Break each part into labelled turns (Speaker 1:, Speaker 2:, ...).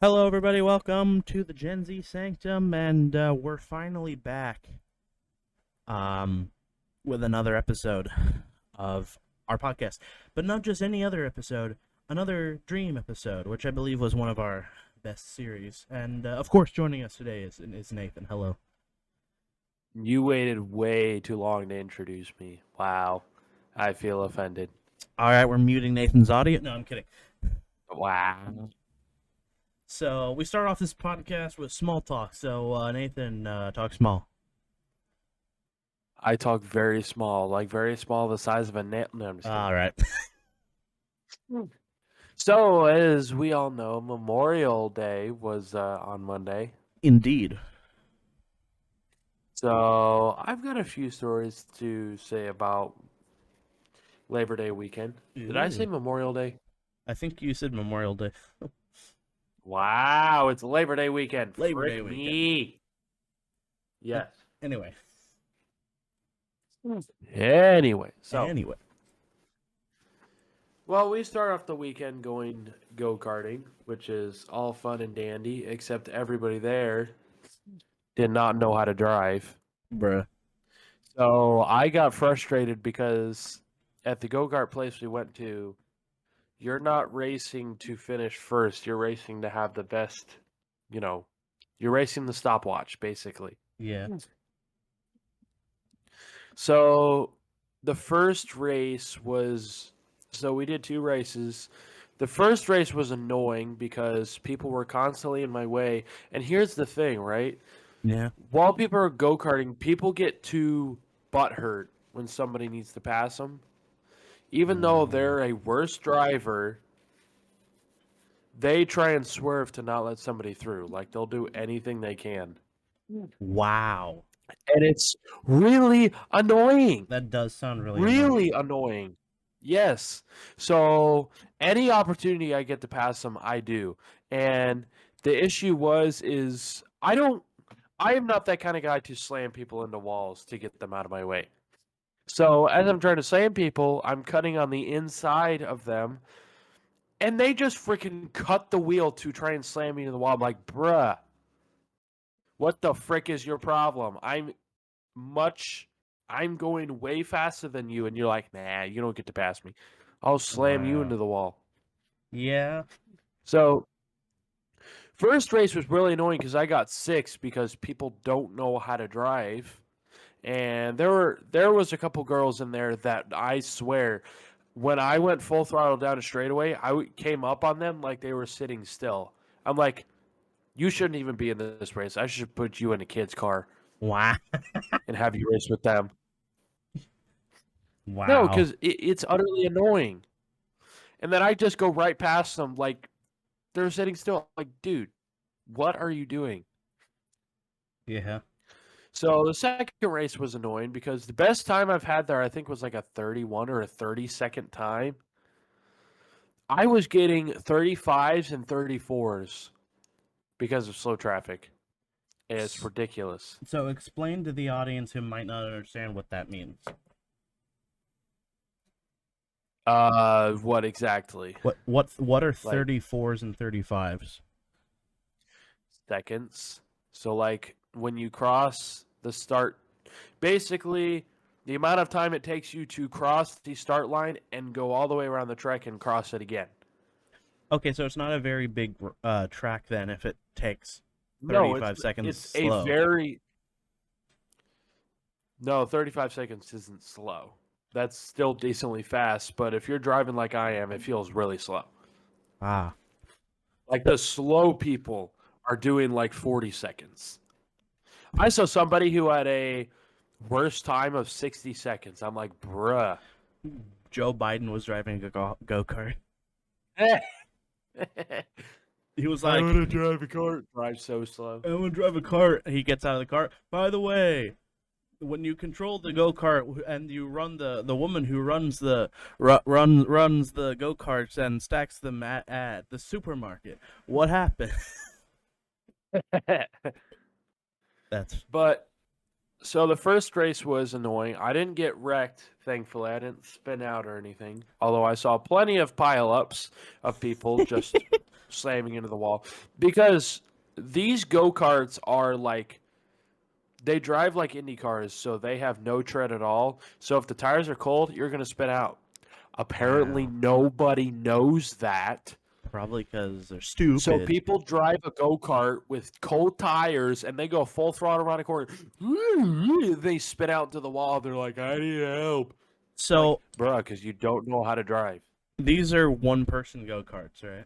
Speaker 1: Hello, everybody. Welcome to the Gen Z Sanctum, and we're finally back um, with another episode of our podcast. But not just any other episode, another Dream episode, which I believe was one of our best series. And of course, joining us today is Nathan. Hello.
Speaker 2: You waited way too long to introduce me. Wow. I feel offended.
Speaker 1: All right, we're muting Nathan's audio. No, I'm kidding.
Speaker 2: Wow.
Speaker 1: So we start off this podcast with small talk. So Nathan, talk small.
Speaker 2: I talk very small, very small, the size of a nail. No, I'm just kidding.
Speaker 1: All right.
Speaker 2: So, as we all know, Memorial Day was on Monday.
Speaker 1: Indeed.
Speaker 2: So, I've got a few stories to say about Labor Day weekend. Did I say
Speaker 1: Ooh.
Speaker 2: Memorial Day?
Speaker 1: I think you said Memorial Day.
Speaker 2: Wow, it's Labor Day weekend.
Speaker 1: Labor Day
Speaker 2: Frick
Speaker 1: weekend.
Speaker 2: me. Yes.
Speaker 1: Anyway.
Speaker 2: Anyway,
Speaker 1: Anyway.
Speaker 2: well, we start off the weekend going go-karting, which is all fun and dandy, except everybody there did not know how to drive.
Speaker 1: Bruh.
Speaker 2: So I got frustrated because at the go-kart place we went to, you're not racing to finish first. You're racing to have the best, you're racing the stopwatch, basically.
Speaker 1: Yeah.
Speaker 2: So the first race was, so we did two races. The first race was annoying because people were constantly in my way. And here's the thing, right?
Speaker 1: Yeah.
Speaker 2: While people are go-karting, people get too butthurt when somebody needs to pass them. Even though they're a worse driver, they try and swerve to not let somebody through. Like, they'll do anything they can.
Speaker 1: Wow.
Speaker 2: And it's really annoying.
Speaker 1: That does sound really annoying.
Speaker 2: Really annoying. Yes. So any opportunity I get to pass them, I do. And the issue is I am not that kind of guy to slam people into walls to get them out of my way. So as I'm trying to slam people, I'm cutting on the inside of them, and they just freaking cut the wheel to try and slam me into the wall. I'm like, bruh, what the frick is your problem? I'm going way faster than you, and you're like, nah, you don't get to pass me. I'll slam you
Speaker 1: Wow.
Speaker 2: into the wall.
Speaker 1: Yeah.
Speaker 2: So, first race was really annoying because I got six because people don't know how to drive, and there was a couple girls in there that I swear, when I went full throttle down a straightaway, came up on them like they were sitting still. I'm like, you shouldn't even be in this race. I should put you in a kid's car
Speaker 1: Wow.
Speaker 2: and have you race with them. No,
Speaker 1: Wow.
Speaker 2: because it's utterly annoying. And then I just go right past them like they're sitting still. Like, dude, what are you doing?
Speaker 1: Yeah.
Speaker 2: So the second race was annoying because the best time I've had there, I think, was like a 31 or a 30-second time. I was getting 35s and 34s because of slow traffic. It's ridiculous.
Speaker 1: So explain to the audience who might not understand what that means.
Speaker 2: What exactly?
Speaker 1: What are
Speaker 2: Like
Speaker 1: 34s and 35s?
Speaker 2: seconds. So like when you cross the start, basically the amount of time it takes you to cross the start line and go all the way around the track and cross it again.
Speaker 1: Okay, so it's not a very big track then if it takes
Speaker 2: No,
Speaker 1: 35 seconds
Speaker 2: it's a
Speaker 1: slow.
Speaker 2: very no 35 seconds isn't slow. That's still decently fast, but if you're driving like I am, it feels really slow.
Speaker 1: Ah.
Speaker 2: Like the slow people are doing like 40 seconds. I saw somebody who had a worst time of 60 seconds. I'm like, bruh.
Speaker 1: Joe Biden was driving a go-kart. He was
Speaker 2: I
Speaker 1: like,
Speaker 2: want to drive a car. Drive so slow.
Speaker 1: I want to drive a cart. He gets out of the cart. By the way, when you control the go kart and you run the woman who runs the runs the go karts and stacks them at the supermarket, what happened? That's
Speaker 2: But so the first race was annoying. I didn't get wrecked, thankfully. I didn't spin out or anything. Although I saw plenty of pileups of people just slamming into the wall. Because these go-karts are like, they drive like Indy cars, so they have no tread at all. So if the tires are cold, you're going to spin out. Apparently,
Speaker 1: Wow.
Speaker 2: nobody knows that.
Speaker 1: Probably because they're
Speaker 2: So
Speaker 1: stupid.
Speaker 2: people drive a go-kart with cold tires and they go full throttle around a corner. They spin out to the wall. They're like, I need help. Like,
Speaker 1: So
Speaker 2: bruh, because you don't know how to drive.
Speaker 1: these are one-person go-karts, right?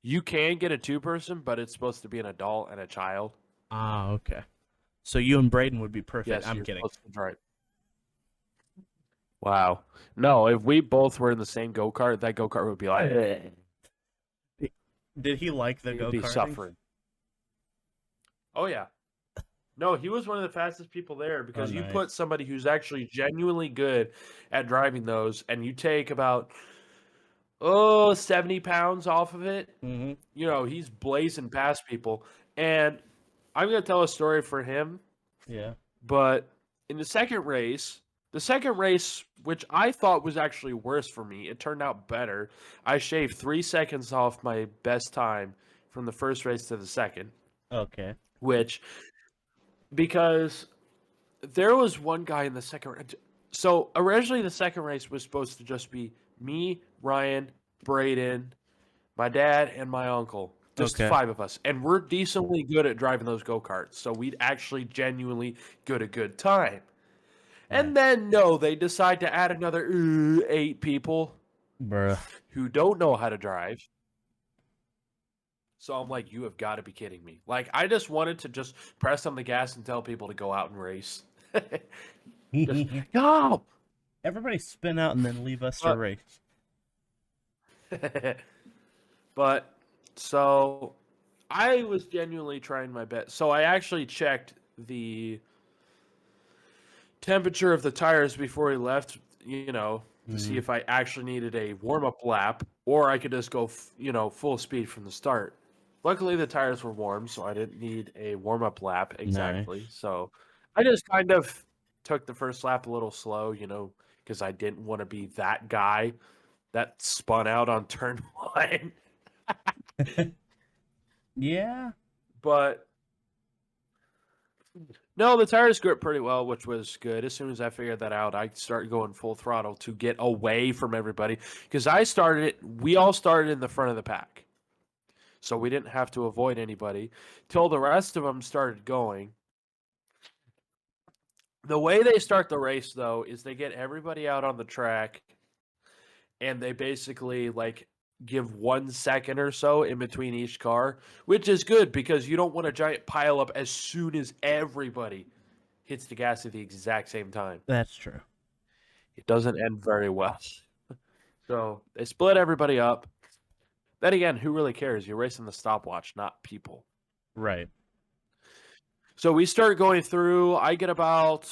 Speaker 2: You can get a two-person, but it's supposed to be an adult and a child.
Speaker 1: Ah, okay. So you and Braden would be perfect.
Speaker 2: Yes,
Speaker 1: I'm
Speaker 2: you're
Speaker 1: kidding.
Speaker 2: supposed to drive. Wow. No, if we both were in the same go-kart, that go-kart would be like,
Speaker 1: Did he like the
Speaker 2: he'd be
Speaker 1: go-karting?
Speaker 2: suffering. Oh, yeah. No, he was one of the fastest people there because you
Speaker 1: nice.
Speaker 2: put somebody who's actually genuinely good at driving those and you take about 70 pounds off of it.
Speaker 1: Mm-hmm.
Speaker 2: You know, he's blazing past people. And I'm going to tell a story for him,
Speaker 1: Yeah.
Speaker 2: but in the second race, which I thought was actually worse for me, it turned out better. I shaved 3 seconds off my best time from the first race to the second,
Speaker 1: Okay.
Speaker 2: which, because there was one guy in the second race. So originally the second race was supposed to just be me, Ryan, Braden, my dad, and my uncle. Just
Speaker 1: Okay.
Speaker 2: 5 of us. And we're decently good at driving those go-karts. So we'd actually genuinely get a good time. And then, no, they decide to add another 8 people
Speaker 1: Bruh.
Speaker 2: who don't know how to drive. So I'm like, you have got to be kidding me. Like, I just wanted to just press on the gas and tell people to go out and race. Just, go!
Speaker 1: Everybody spin out and then leave us to race.
Speaker 2: But, so, I was genuinely trying my best. So I actually checked the temperature of the tires before he left, you know, to see if I actually needed a warm-up lap or I could just go, full speed from the start. Luckily, the tires were warm, so I didn't need a warm-up lap exactly.
Speaker 1: Nice.
Speaker 2: So I just kind of took the first lap a little slow, because I didn't want to be that guy that spun out on turn 1.
Speaker 1: Yeah.
Speaker 2: But no, the tires grip pretty well, which was good. As soon as I figured that out, I started going full throttle to get away from everybody because we all started in the front of the pack. So we didn't have to avoid anybody till the rest of them started going. The way they start the race, though, is they get everybody out on the track and they basically give 1 second or so in between each car, which is good because you don't want a giant pile up as soon as everybody hits the gas at the exact same time.
Speaker 1: That's true.
Speaker 2: It doesn't end very well. So they split everybody up. Then again, who really cares? You're racing the stopwatch, not people.
Speaker 1: Right.
Speaker 2: So we start going through. I get about,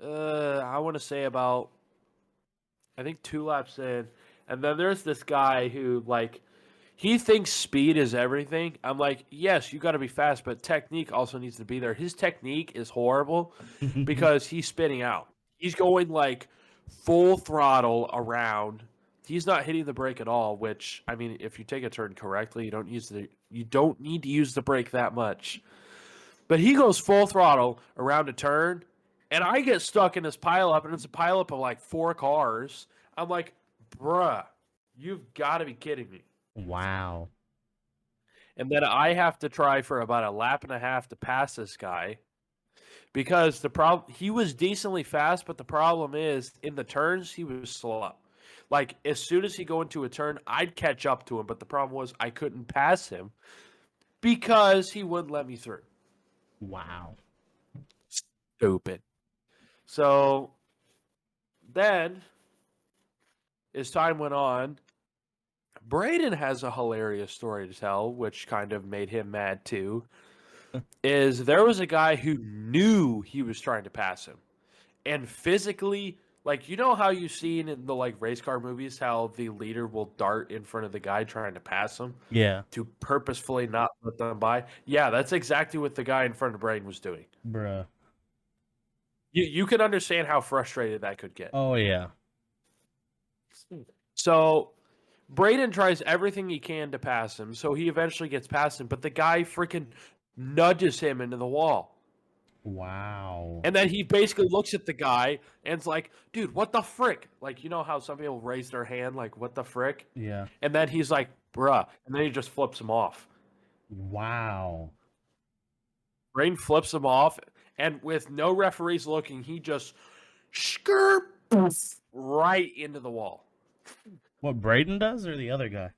Speaker 2: I want to say about, I think 2 laps in. And then there's this guy who, he thinks speed is everything. I'm like, yes, you got to be fast, but technique also needs to be there. His technique is horrible because he's spinning out. He's going full throttle around. He's not hitting the brake at all, which, I mean, if you take a turn correctly, you don't need to use the brake that much. But he goes full throttle around a turn, and I get stuck in this pileup, and it's a pileup of 4 cars. I'm like, bruh, you've got to be kidding me.
Speaker 1: Wow.
Speaker 2: And then I have to try for about a lap and a half to pass this guy because he was decently fast, but the problem is in the turns he was slow. As soon as he go into a turn, I'd catch up to him, but the problem was I couldn't pass him because he wouldn't let me through.
Speaker 1: Wow.
Speaker 2: Stupid. So then, as time went on, Braden has a hilarious story to tell, which kind of made him mad too. Is there was a guy who knew he was trying to pass him, and physically, you know how you've seen in the race car movies how the leader will dart in front of the guy trying to pass him
Speaker 1: Yeah.
Speaker 2: to purposefully not let them by. Yeah, that's exactly what the guy in front of Braden was doing.
Speaker 1: Bruh.
Speaker 2: You can understand how frustrated that could get.
Speaker 1: Oh, yeah.
Speaker 2: So Braden tries everything he can to pass him, so he eventually gets past him, but the guy freaking nudges him into the wall.
Speaker 1: Wow.
Speaker 2: And then he basically looks at the guy and it's like, dude, what the frick? Like, you know how some people raise their hand, like, what the frick?
Speaker 1: Yeah.
Speaker 2: And then he's like, bruh. And then he just flips him off.
Speaker 1: Wow.
Speaker 2: Braden flips him off, and with no referees looking, he just right into the wall.
Speaker 1: What, Braden does or the other guy?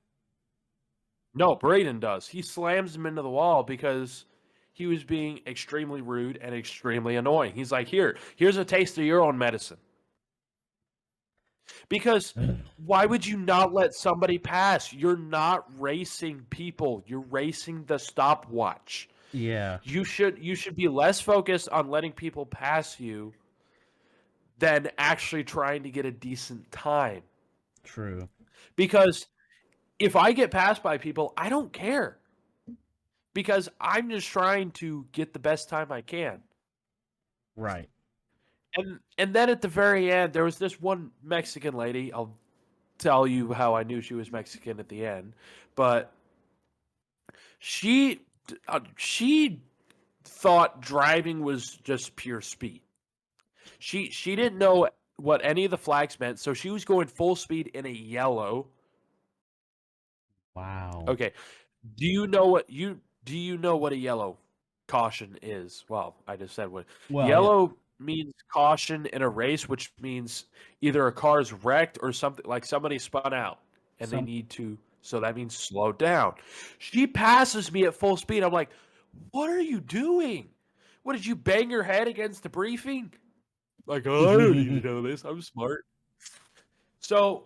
Speaker 2: No, Braden does. He slams him into the wall because he was being extremely rude and extremely annoying. He's like, here's a taste of your own medicine. Because why would you not let somebody pass? You're not racing people. You're racing the stopwatch.
Speaker 1: Yeah.
Speaker 2: You should be less focused on letting people pass you than actually trying to get a decent time.
Speaker 1: True.
Speaker 2: Because if I get passed by people, I don't care. Because I'm just trying to get the best time I can.
Speaker 1: Right.
Speaker 2: And then at the very end, there was this one Mexican lady. I'll tell you how I knew she was Mexican at the end, but she thought driving was just pure speed. She didn't know what any of the flags meant, so she was going full speed in a yellow.
Speaker 1: Wow.
Speaker 2: Okay. Do you know what a yellow caution is? Well, I just said what.
Speaker 1: Well,
Speaker 2: Yellow means caution in a race, which means either a car is wrecked or something, like somebody spun out and they need to, so that means slow down. She passes me at full speed. I'm like, what are you doing? What, did you bang your head against the briefing? Like, oh, I don't need to know this. I'm smart. So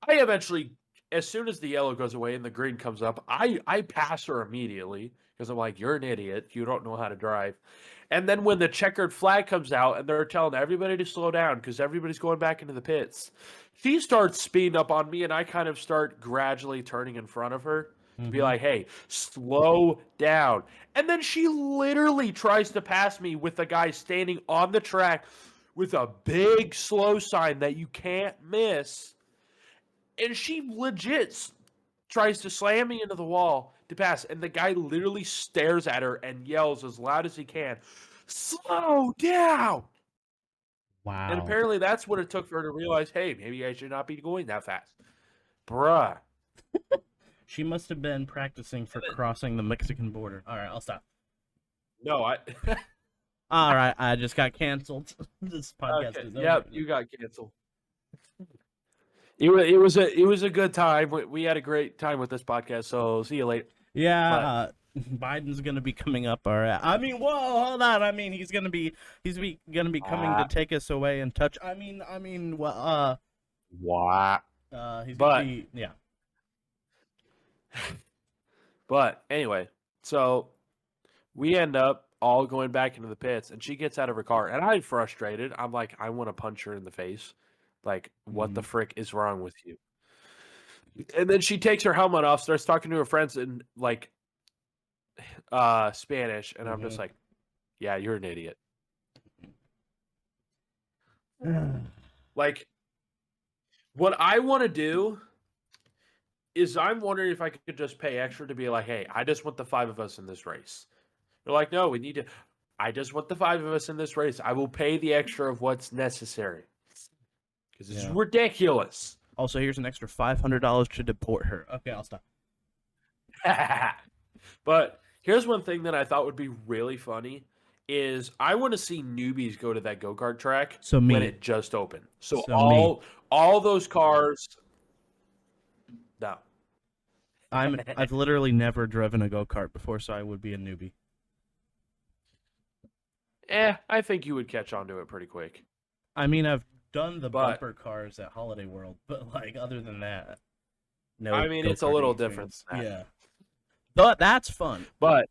Speaker 2: I eventually, as soon as the yellow goes away and the green comes up, I pass her immediately because I'm like, you're an idiot. You don't know how to drive. And then when the checkered flag comes out and they're telling everybody to slow down because everybody's going back into the pits, she starts speeding up on me and I kind of start gradually turning in front of her to be like, hey, slow down. And then she literally tries to pass me with the guy standing on the track with a big slow sign that you can't miss. And she legit tries to slam me into the wall to pass. And the guy literally stares at her and yells as loud as he can, slow down.
Speaker 1: Wow.
Speaker 2: And apparently that's what it took for her to realize, hey, maybe I should not be going that fast. Bruh.
Speaker 1: She must have been practicing for crossing the Mexican border. All right, I'll stop.
Speaker 2: No,
Speaker 1: All right, I just got canceled. This podcast is over.
Speaker 2: Yep, you got canceled. It was a good time. We had a great time with this podcast. So see you later.
Speaker 1: Yeah, Biden's gonna be coming up. All right. I mean, whoa, hold on. I mean, he's gonna be coming to take us away and touch. Well,
Speaker 2: What?
Speaker 1: he's gonna be, yeah.
Speaker 2: But anyway, so we end up all going back into the pits, and she gets out of her car, and I'm frustrated. I'm like, I want to punch her in the face. Like, what the frick is wrong with you? And then she takes her helmet off, starts talking to her friends in like Spanish, and I'm just like, yeah, you're an idiot. Like, what I want to do is I'm wondering if I could just pay extra to be like, hey, I just want the 5 of us in this race. They're like, no, we need to. I just want the 5 of us in this race. I will pay the extra of what's necessary. Because it's ridiculous.
Speaker 1: Also, here's an extra $500 to deport her. Okay, I'll stop.
Speaker 2: But here's one thing that I thought would be really funny is I want to see newbies go to that go-kart track when it just opened. So all those cars. No.
Speaker 1: I've literally never driven a go-kart before, so I would be a newbie.
Speaker 2: I think you would catch on to it pretty quick.
Speaker 1: I mean, I've done the bumper cars at Holiday World, but like other than that, no.
Speaker 2: I mean, it's a little different.
Speaker 1: Yeah, but that's fun.
Speaker 2: But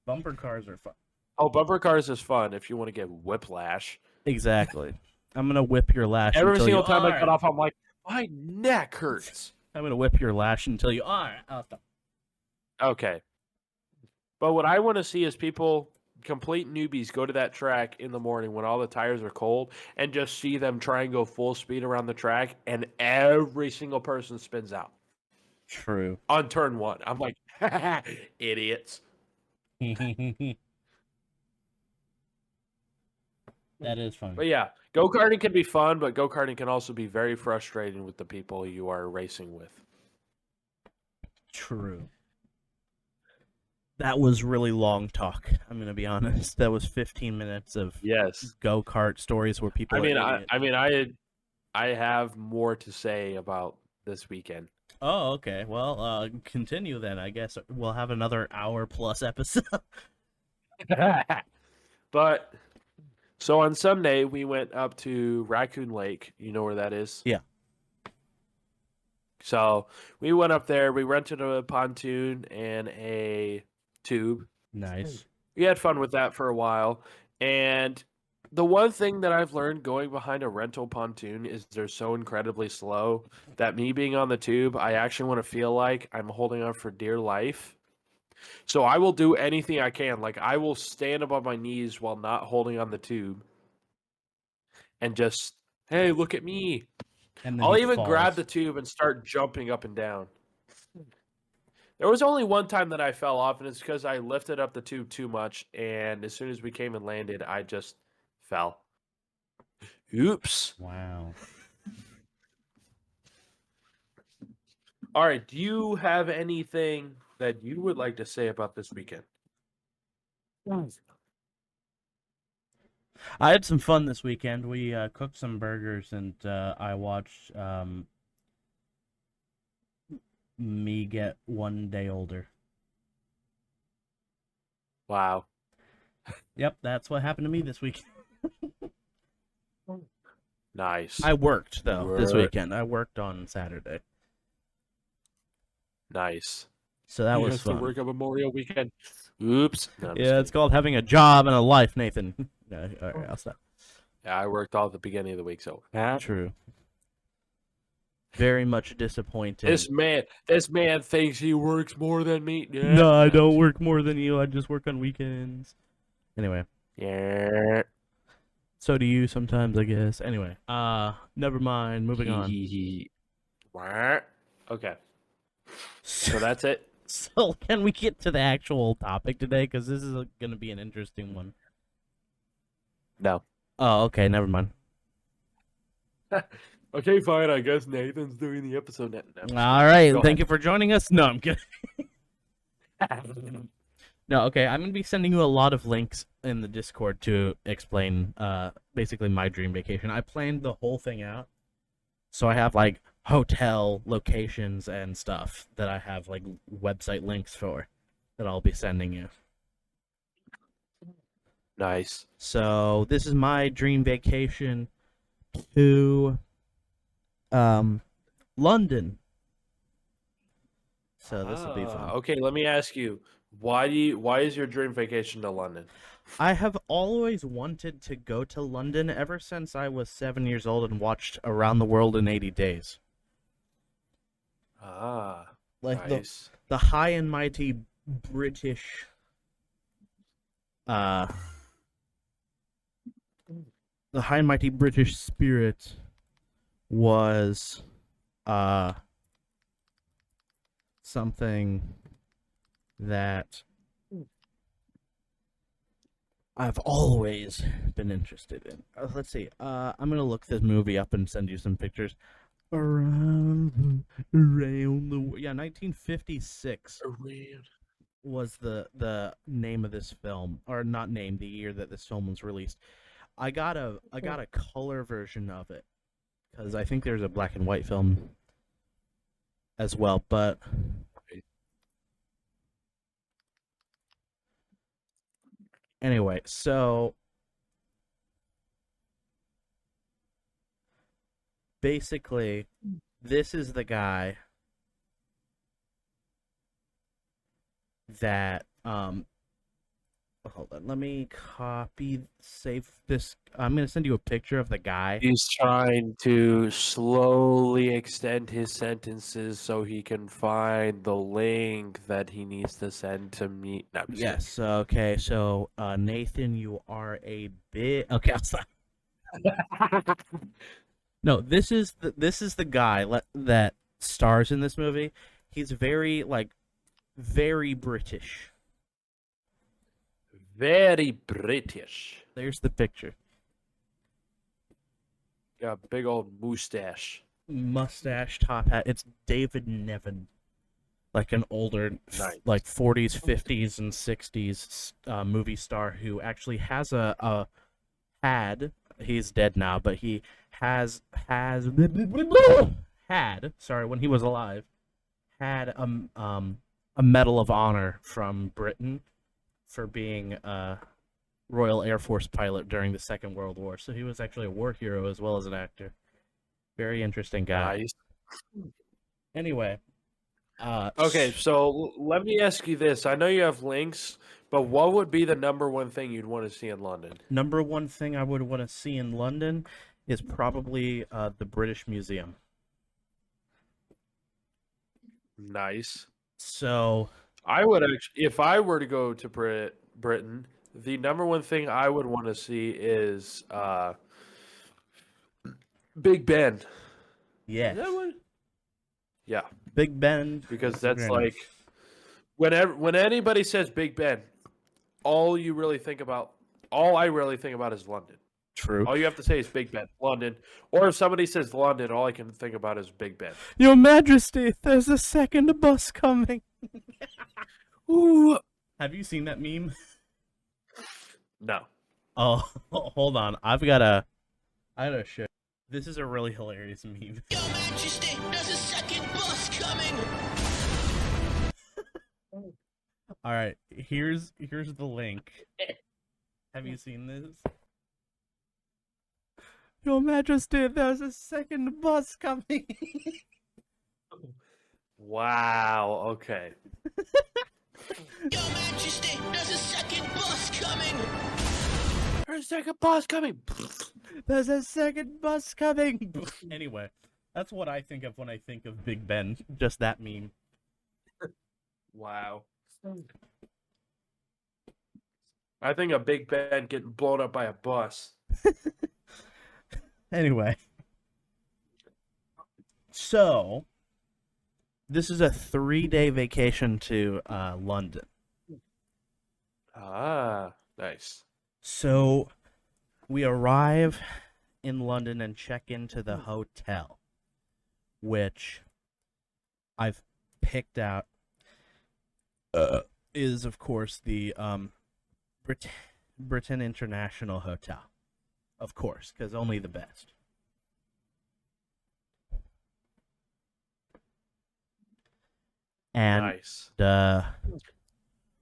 Speaker 1: bumper cars are fun.
Speaker 2: Oh, bumper cars is fun if you want to get whiplash.
Speaker 1: Exactly. I'm gonna whip your lash.
Speaker 2: Every single time I cut off, I'm like, my neck hurts.
Speaker 1: I'm gonna whip your lash until you. All right, I'll stop.
Speaker 2: Okay. But what I want to see is people complete newbies go to that track in the morning when all the tires are cold and just see them try and go full speed around the track, and every single person spins out
Speaker 1: True.
Speaker 2: on turn one. I'm like, idiots.
Speaker 1: That is funny.
Speaker 2: But yeah, go karting can be fun, but go karting can also be very frustrating with the people you are racing with.
Speaker 1: True. That was really long talk. I'm gonna be honest. That was 15 minutes of
Speaker 2: Yes,
Speaker 1: go kart stories where people
Speaker 2: I
Speaker 1: are
Speaker 2: mean,
Speaker 1: idiots.
Speaker 2: I have more to say about this weekend.
Speaker 1: Oh, okay. Well, continue then. I guess we'll have another hour plus episode.
Speaker 2: But so on Sunday we went up to Raccoon Lake. You know where that is?
Speaker 1: Yeah.
Speaker 2: So we went up there. We rented a pontoon and a tube.
Speaker 1: Nice.
Speaker 2: We had fun with that for a while. And the one thing that I've learned going behind a rental pontoon is they're so incredibly slow that me being on the tube, I actually want to feel like I'm holding on for dear life. So I will do anything I can. Like I will stand above my knees while not holding on the tube and just, hey, look at me.
Speaker 1: And then
Speaker 2: I'll
Speaker 1: he
Speaker 2: even grab
Speaker 1: falls.
Speaker 2: the tube and start jumping up and down. There was only one time that I fell off, and it's because I lifted up the tube too much, and as soon as we came and landed, I just fell. Oops.
Speaker 1: Wow.
Speaker 2: All right, do you have anything that you would like to say about this weekend?
Speaker 1: I had some fun this weekend. We cooked some burgers, and I watched me get 1 day older.
Speaker 2: Wow.
Speaker 1: Yep, that's what happened to me this week.
Speaker 2: Nice.
Speaker 1: I worked though this
Speaker 2: Work.
Speaker 1: weekend. I worked on Saturday,
Speaker 2: Nice.
Speaker 1: so that
Speaker 2: He
Speaker 1: was
Speaker 2: has to
Speaker 1: fun.
Speaker 2: work on Memorial Weekend. Oops. No, I'm just
Speaker 1: Yeah, it's
Speaker 2: kidding.
Speaker 1: called having a job and a life, Nathan. No, all right, I'll stop.
Speaker 2: Yeah, I worked all at the beginning of the week, so.
Speaker 1: True. Very much disappointed.
Speaker 2: This man thinks he works more than me. Yeah.
Speaker 1: No, I don't work more than you. I just work on weekends. Anyway,
Speaker 2: Yeah.
Speaker 1: so do you sometimes, I guess. Anyway, never mind. Moving on.
Speaker 2: Okay. So that's it.
Speaker 1: So can we get to the actual topic today? Because this is going to be an interesting one.
Speaker 2: No.
Speaker 1: Oh, okay. Never mind.
Speaker 2: Okay, fine. I guess Nathan's doing the episode now. No,
Speaker 1: All right.
Speaker 2: Go
Speaker 1: Thank
Speaker 2: ahead.
Speaker 1: you for joining us. No, I'm kidding. No, okay. I'm going to be sending you a lot of links in the Discord to explain basically my dream vacation. I planned the whole thing out. So I have like hotel locations and stuff that I have like website links for that I'll be sending you.
Speaker 2: Nice.
Speaker 1: So this is my dream vacation to London. So this will be fun.
Speaker 2: Okay, let me ask you. Why is your dream vacation to London?
Speaker 1: I have always wanted to go to London ever since I was 7 years old and watched Around the World in 80 Days.
Speaker 2: Like nice.
Speaker 1: The high and mighty British the high and mighty British spirit was something that I've always been interested in. Let's see. I'm gonna look this movie up and send you some pictures. Around the yeah, 1956 was the name of this film, or not name, the year that this film was released. I got a color version of it because I think there's a black and white film as well, but anyway, so basically this is the guy that hold hold on. Let me save this. I'm gonna send you a picture of the guy.
Speaker 2: He's trying to slowly extend his sentences so he can find the link that he needs to send to me. No, I'm just kidding.
Speaker 1: Yes. Okay. So, Nathan, you are a bit. Okay. I'll stop. No, this is the guy that stars in this movie. He's very very British.
Speaker 2: Very British.
Speaker 1: There's the picture.
Speaker 2: Got a big old mustache.
Speaker 1: Mustache, top hat. It's David Nevin, like an older,
Speaker 2: Nice.
Speaker 1: like 40s, 50s, and 60s movie star who actually has had. He's dead now, but he has had. Sorry, when he was alive, had a Medal of Honor from Britain for being a Royal Air Force pilot during the Second World War. So he was actually a war hero as well as an actor. Very interesting guy.
Speaker 2: Nice.
Speaker 1: Anyway,
Speaker 2: Okay, so let me ask you this. I know you have links, but what would be the number one thing you'd want to see in London?
Speaker 1: number one thing I would want to see in London is probably the British Museum.
Speaker 2: Nice.
Speaker 1: So
Speaker 2: I would actually, if I were to go to Britain, the number one thing I would want to see is Big Ben. Is
Speaker 1: yes,
Speaker 2: that what? Yeah,
Speaker 1: Big Ben,
Speaker 2: because
Speaker 1: is
Speaker 2: that's
Speaker 1: very
Speaker 2: like
Speaker 1: nice.
Speaker 2: when anybody says Big Ben, all I really think about is London.
Speaker 1: True.
Speaker 2: All you have to say is Big Ben, London. Or if somebody says London, all I can think about is Big Ben.
Speaker 1: Your Majesty, there's a second bus coming.
Speaker 2: Ooh.
Speaker 1: Have you seen that meme?
Speaker 2: No.
Speaker 1: Oh, hold on. I gotta show. This is a really hilarious meme.
Speaker 3: Your Majesty, there's a second bus coming!
Speaker 1: All right, here's the link. Have you seen this? Your Majesty, there's a second bus coming.
Speaker 2: Wow. Okay.
Speaker 3: Your Majesty, there's a second bus coming!
Speaker 2: There's a second bus coming.
Speaker 1: There's a second bus coming. Anyway, that's what I think of when I think of Big Ben. Just that meme.
Speaker 2: Wow. I think a Big Ben getting blown up by a bus.
Speaker 1: Anyway, so this is a 3-day vacation to London.
Speaker 2: Ah, nice.
Speaker 1: So we arrive in London and check into the hotel, which I've picked out is, of course, the Britain International Hotel. Of course, because only the best. And
Speaker 2: Nice.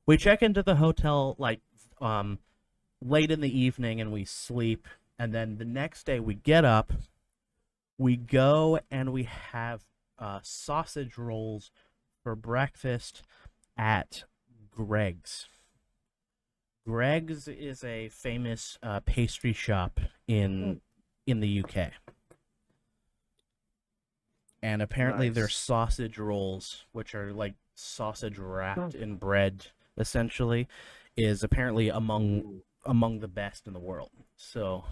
Speaker 1: we check into the hotel like late in the evening and we sleep, and then the next day we get up, we go and we have sausage rolls for breakfast at Greg's. Greg's is a famous pastry shop in the UK. And apparently their
Speaker 2: Nice.
Speaker 1: sausage rolls, which are like sausage wrapped in bread essentially, is apparently among the best in the world. So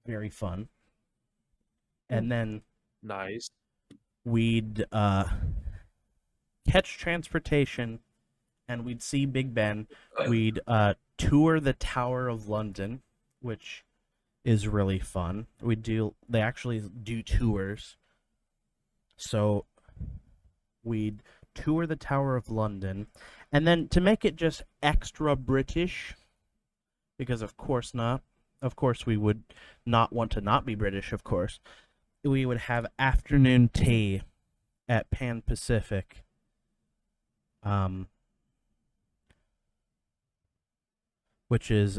Speaker 1: very fun. And then
Speaker 2: Nice.
Speaker 1: we'd catch transportation and we'd see Big Ben. We'd tour the Tower of London, which is really fun. They actually do tours. So we'd tour the Tower of London, and then to make it just extra British, because of course we would not want to not be British, of course, we would have afternoon tea at Pan Pacific. Which is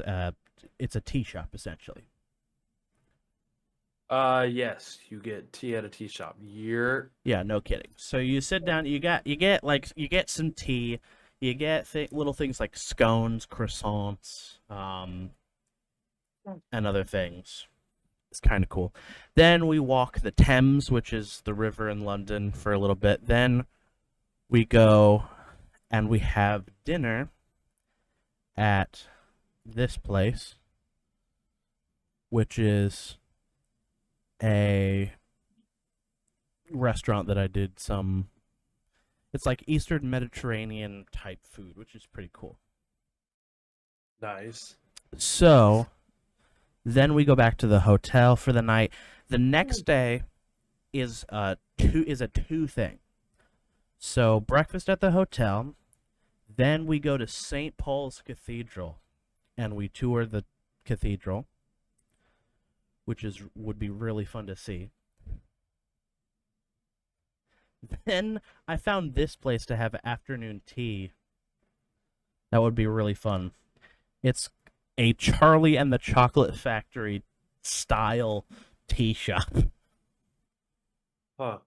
Speaker 1: it's a tea shop essentially.
Speaker 2: Yes, you get tea at a tea shop. You're
Speaker 1: Yeah, no kidding. So you sit down, you get some tea, You get little things like scones, croissants, and other things. It's kind of cool. Then we walk the Thames, which is the river in London, for a little bit. Then we go and we have dinner at this place, which is a restaurant that I did some. It's like Eastern Mediterranean type food, which is pretty cool.
Speaker 2: Nice.
Speaker 1: So then we go back to the hotel for the night. The next day is a two thing. So breakfast at the hotel, then we go to St. Paul's Cathedral and we tour the cathedral, which would be really fun to see. Then I found this place to have afternoon tea. That would be really fun. It's a Charlie and the Chocolate Factory style tea shop.
Speaker 2: Huh.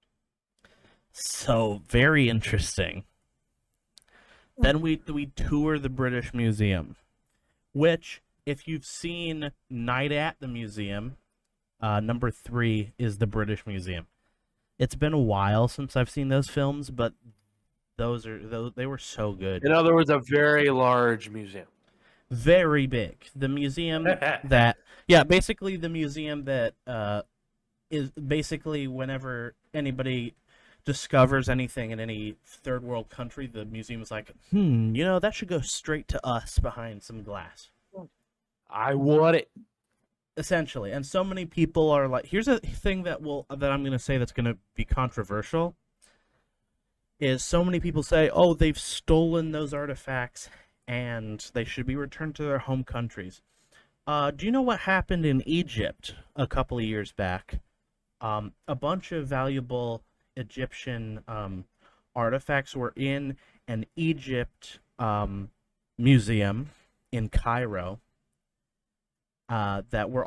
Speaker 1: So very interesting. Then we tour the British Museum, which, if you've seen Night at the Museum, number 3 is the British Museum. It's been a while since I've seen those films, but they were so good.
Speaker 2: In other words, a very large museum.
Speaker 1: Very big. The museum basically the museum that is basically whenever anybody discovers anything in any third world country, the museum is like, that should go straight to us behind some glass.
Speaker 2: I want it.
Speaker 1: Essentially. And so many people are like, here's a thing that I'm going to say that's going to be controversial, is so many people say, oh, they've stolen those artifacts and they should be returned to their home countries. Do you know what happened in Egypt a couple of years back? A bunch of valuable Egyptian artifacts were in an Egypt museum in Cairo that were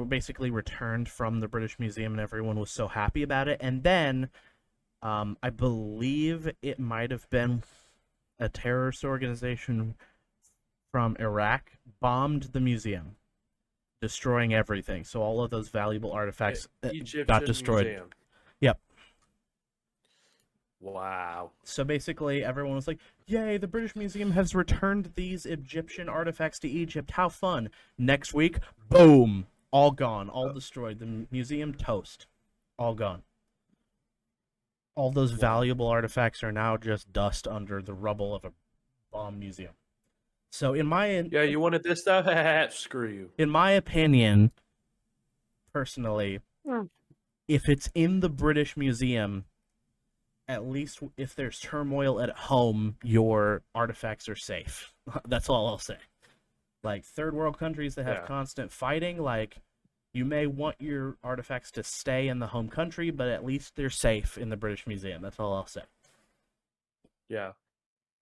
Speaker 1: basically returned from the British Museum, and everyone was so happy about it. And then I believe it might have been a terrorist organization from Iraq bombed the museum, destroying everything. So all of those valuable artifacts got destroyed.
Speaker 2: Museum.
Speaker 1: Yep.
Speaker 2: Wow.
Speaker 1: So basically, everyone was like, yay, the British Museum has returned these Egyptian artifacts to Egypt. How fun. Next week, boom, all gone, all destroyed. The museum toast. All gone. All those valuable artifacts are now just dust under the rubble of a bomb museum. So you
Speaker 2: wanted this stuff? Screw you.
Speaker 1: In my opinion, personally, if it's in the British Museum, at least if there's turmoil at home, your artifacts are safe. That's all I'll say. Like third world countries that have constant fighting, like you may want your artifacts to stay in the home country, but at least they're safe in the British Museum. That's all I'll say.
Speaker 2: Yeah.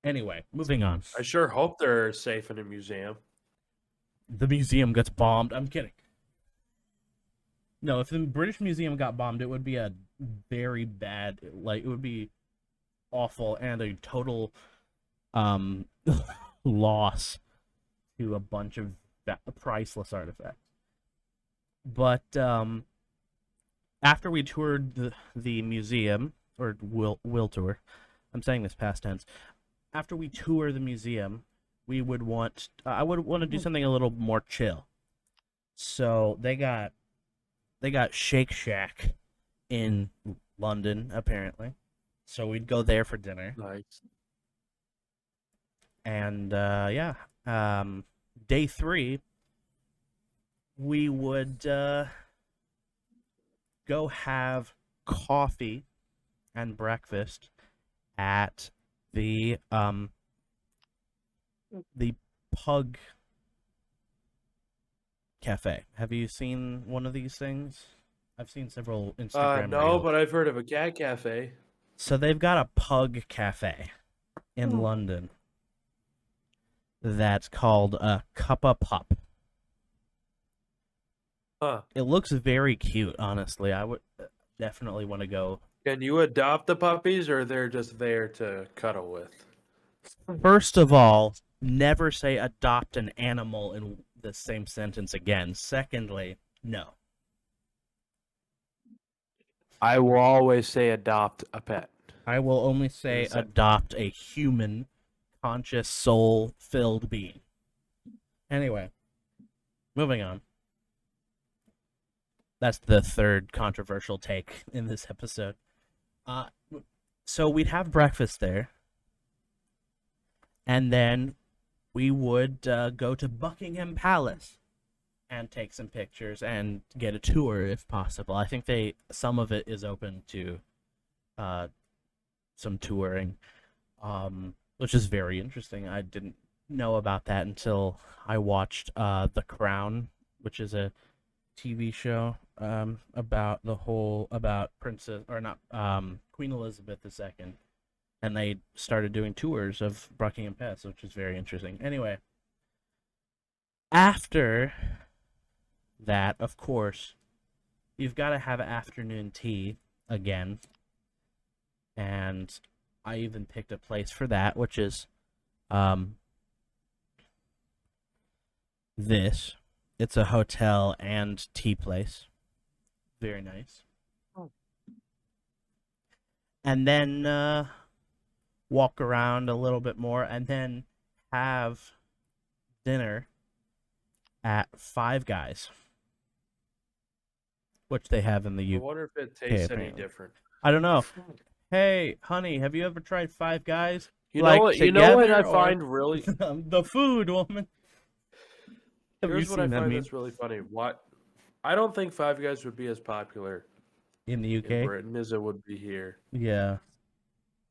Speaker 1: Anyway, moving on.
Speaker 2: I sure hope they're safe in a museum.
Speaker 1: The museum gets bombed. I'm kidding. No, if the British Museum got bombed, it would be a very bad, it would be awful and a total loss to a bunch of priceless artifacts. But after we toured the museum, or will tour, I'm saying this past tense. After we tour the museum, I would want to do something a little more chill. So they got Shake Shack in London, apparently. So we'd go there for dinner.
Speaker 2: Nice.
Speaker 1: And day 3, we would go have coffee and breakfast at the Pug Cafe. Have you seen one of these things? I've seen several Instagram
Speaker 2: No,
Speaker 1: reels.
Speaker 2: but I've heard of a cat cafe.
Speaker 1: So they've got a Pug Cafe in London that's called Cuppa Pup.
Speaker 2: Huh.
Speaker 1: It looks very cute, honestly. I would definitely want to go.
Speaker 2: Can you adopt the puppies, or they're just there to cuddle with?
Speaker 1: First of all, never say adopt an animal in the same sentence again. Secondly, no.
Speaker 2: I will always say adopt a pet.
Speaker 1: I will only say
Speaker 2: Is that-
Speaker 1: adopt a human, conscious, soul-filled being. Anyway, moving on. That's the third controversial take in this episode. So we'd have breakfast there, and then we would go to Buckingham Palace and take some pictures and get a tour if possible. I think some of it is open to some touring, which is very interesting. I didn't know about that until I watched The Crown, which is a TV show about Princess or not Queen Elizabeth II, and they started doing tours of Buckingham Palace, which is very interesting. Anyway, after that, of course, you've got to have afternoon tea again, and I even picked a place for that, which is this. It's a hotel and tea place. Very nice.
Speaker 2: Oh.
Speaker 1: And then walk around a little bit more, and then have dinner at Five Guys, which they have in the
Speaker 2: I
Speaker 1: UK.
Speaker 2: wonder if it tastes any
Speaker 1: apparently.
Speaker 2: different.
Speaker 1: I don't know. Hey, honey, have you ever tried Five Guys?
Speaker 2: You
Speaker 1: Like,
Speaker 2: know what? You know what I
Speaker 1: together, or-
Speaker 2: find really.
Speaker 1: The food, woman. Have you
Speaker 2: Here's what I
Speaker 1: seen that
Speaker 2: find
Speaker 1: meme
Speaker 2: that's really funny. What? I don't think Five Guys would be as popular
Speaker 1: in the
Speaker 2: in
Speaker 1: UK?
Speaker 2: Britain as it would be here
Speaker 1: Yeah.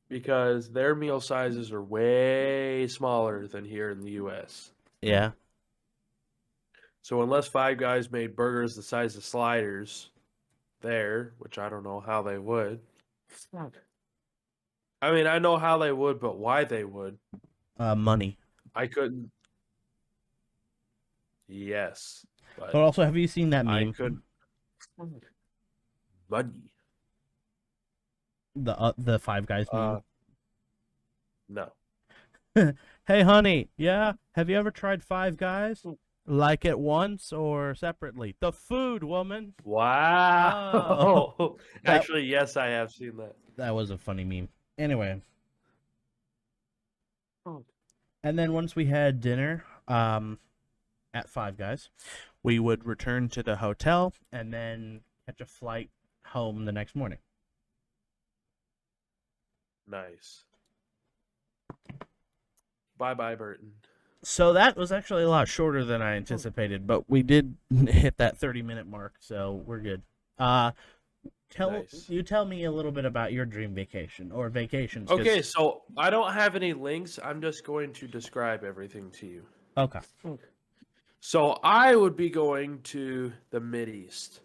Speaker 2: because their meal sizes are way smaller than here in the U.S.
Speaker 1: Yeah.
Speaker 2: So unless Five Guys made burgers the size of sliders there, which I don't know how they would. I mean, I know how they would, but why they would,
Speaker 1: Money.
Speaker 2: I couldn't. Yes,
Speaker 1: But
Speaker 2: but
Speaker 1: also, have you seen that
Speaker 2: I
Speaker 1: meme?
Speaker 2: couldn't. Money.
Speaker 1: The Five Guys meme.
Speaker 2: No.
Speaker 1: Hey, honey. Yeah. Have you ever tried Five Guys? Like it once or separately? The food, woman.
Speaker 2: Wow.
Speaker 1: Oh. That-
Speaker 2: Actually, yes, I have seen that.
Speaker 1: That was a funny meme. Anyway. And then once we had dinner, at Five Guys, we would return to the hotel and then catch a flight home the next morning.
Speaker 2: Nice. Bye-bye, Burton.
Speaker 1: So that was actually a lot shorter than I anticipated, but we did hit that 30-minute mark, so we're good.
Speaker 2: Nice.
Speaker 1: You tell me a little bit about your dream vacation or vacations.
Speaker 2: Okay, so I don't have any links. I'm just going to describe everything to you.
Speaker 1: Okay.
Speaker 2: So I would be going to the Mideast.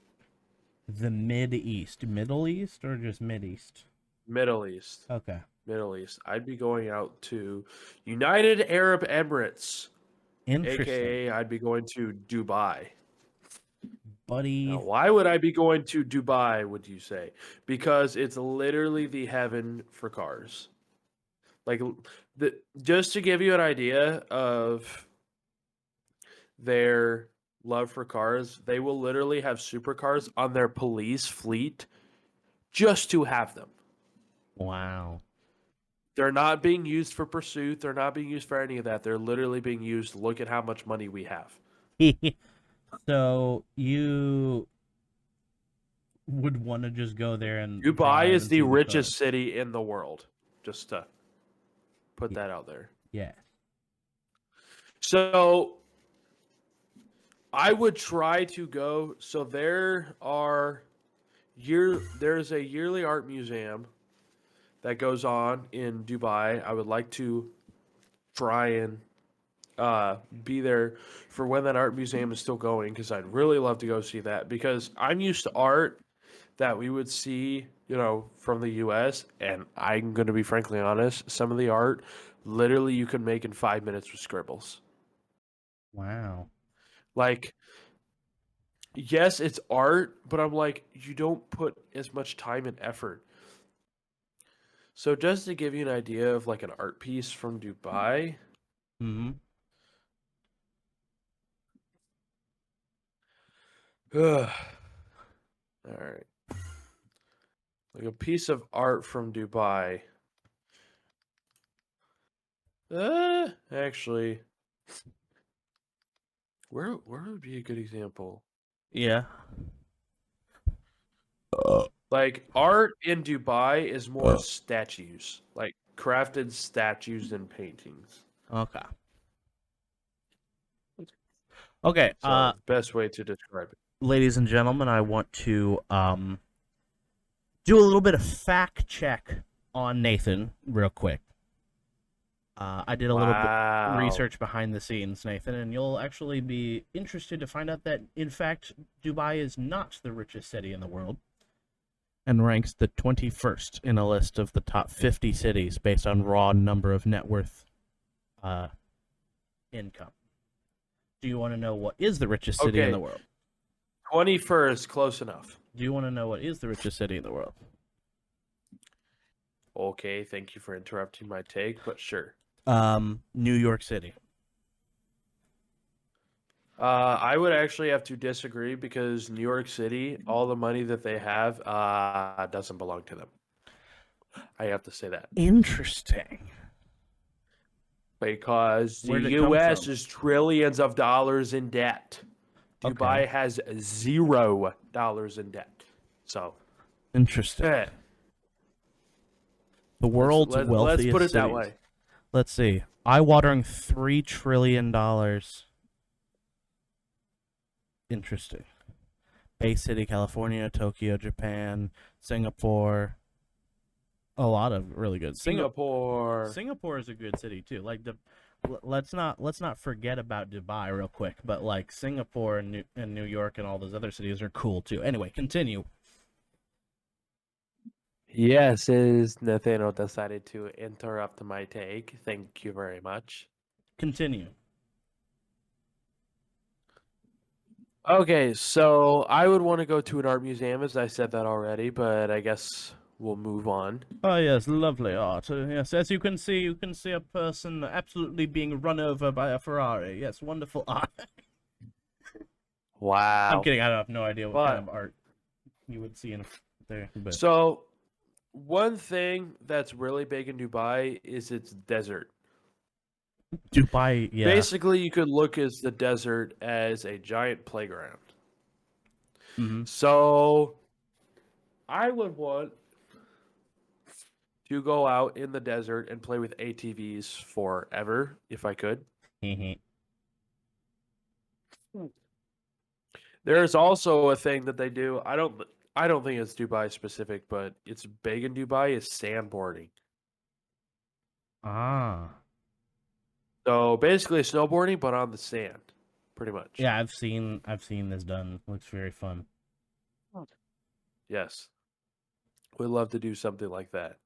Speaker 1: The Middle East, or just Mideast?
Speaker 2: Middle East.
Speaker 1: Okay.
Speaker 2: Middle East. I'd be going out to United Arab Emirates,
Speaker 1: Interesting,
Speaker 2: aka I'd be going to Dubai.
Speaker 1: buddy.
Speaker 2: Now, why would I be going to Dubai, would you say? Because it's literally the heaven for cars. Like, just to give you an idea of their love for cars, they will literally have supercars on their police fleet just to have them.
Speaker 1: Wow.
Speaker 2: They're not being used for pursuit. They're not being used for any of that. They're literally being used to look at how much money we have.
Speaker 1: So you would want to just go there and
Speaker 2: Dubai
Speaker 1: drive
Speaker 2: is
Speaker 1: and
Speaker 2: the
Speaker 1: see
Speaker 2: richest
Speaker 1: cars.
Speaker 2: city in the world. Just to put that out there.
Speaker 1: Yeah.
Speaker 2: So I would try to go. So there's a yearly art museum that goes on in Dubai. I would like to try and be there for when that art museum is still going because I'd really love to go see that because I'm used to art that we would see, from the US, and I'm going to be frankly honest, some of the art literally you could make in 5 minutes with scribbles.
Speaker 1: Wow.
Speaker 2: Like, yes, it's art, but I'm like, you don't put as much time and effort. So just to give you an idea of like an art piece from Dubai,
Speaker 1: Mm-hmm.
Speaker 2: all right, like a piece of art from Dubai. Actually, where would be a good example?
Speaker 1: Yeah.
Speaker 2: Like art in Dubai is more statues, like crafted statues and paintings.
Speaker 1: Okay. Okay.
Speaker 2: So best way to describe it.
Speaker 1: Ladies and gentlemen, I want to do a little bit of fact check on Nathan real quick. I did a little bit
Speaker 2: Wow.
Speaker 1: research behind the scenes, Nathan, and you'll actually be interested to find out that, in fact, Dubai is not the richest city in the world and ranks the 21st in a list of the top 50 cities based on raw number of net worth uh, income. Do you want to know what is the richest city in the
Speaker 2: Okay,
Speaker 1: world?
Speaker 2: 21st, close enough.
Speaker 1: Do you want to know what is the richest city in the world?
Speaker 2: Okay, thank you for interrupting my take, but sure.
Speaker 1: New York City.
Speaker 2: I would actually have to disagree because New York City, all the money that they have, doesn't belong to them. I have to say that
Speaker 1: Interesting.
Speaker 2: because the
Speaker 1: Where'd it come
Speaker 2: U.S.
Speaker 1: from?
Speaker 2: is trillions of dollars in debt. Dubai
Speaker 1: Okay.
Speaker 2: has $0 in debt. So,
Speaker 1: Interesting.
Speaker 2: eh,
Speaker 1: The
Speaker 2: let's
Speaker 1: world's
Speaker 2: let's put
Speaker 1: wealthiest
Speaker 2: it that
Speaker 1: cities.
Speaker 2: way.
Speaker 1: Let's see. Eye-watering $3 trillion. Interesting. Bay City, California, Tokyo, Japan, Singapore. A lot of really good.
Speaker 2: Singapore.
Speaker 1: Singapore is a good city too. Like let's not forget about Dubai real quick, but like Singapore and New York and all those other cities are cool too. Anyway, continue.
Speaker 2: Yes, is Nathaniel decided to interrupt my take. Thank you very much.
Speaker 1: Continue.
Speaker 2: Okay, so I would want to go to an art museum, as I said that already, but I guess we'll move on.
Speaker 1: Oh yes, lovely art. Yes, as you can see a person absolutely being run over by a Ferrari. Yes, wonderful art. I'm
Speaker 2: Wow.
Speaker 1: kidding. I have no idea what kind of
Speaker 2: But
Speaker 1: art you would see in there, but
Speaker 2: so one thing that's really big in Dubai is its desert.
Speaker 1: Dubai, yeah.
Speaker 2: Basically, you could look at the desert as a giant playground.
Speaker 1: Mm-hmm.
Speaker 2: So I would want to go out in the desert and play with ATVs forever if I could. There's also a thing that they do. I don't think it's Dubai specific, but it's big in Dubai is sandboarding.
Speaker 1: Ah,
Speaker 2: So basically snowboarding but on the sand, pretty much.
Speaker 1: yeah. I've seen this done. Looks very fun.
Speaker 2: Yes. We'd love to do something like that.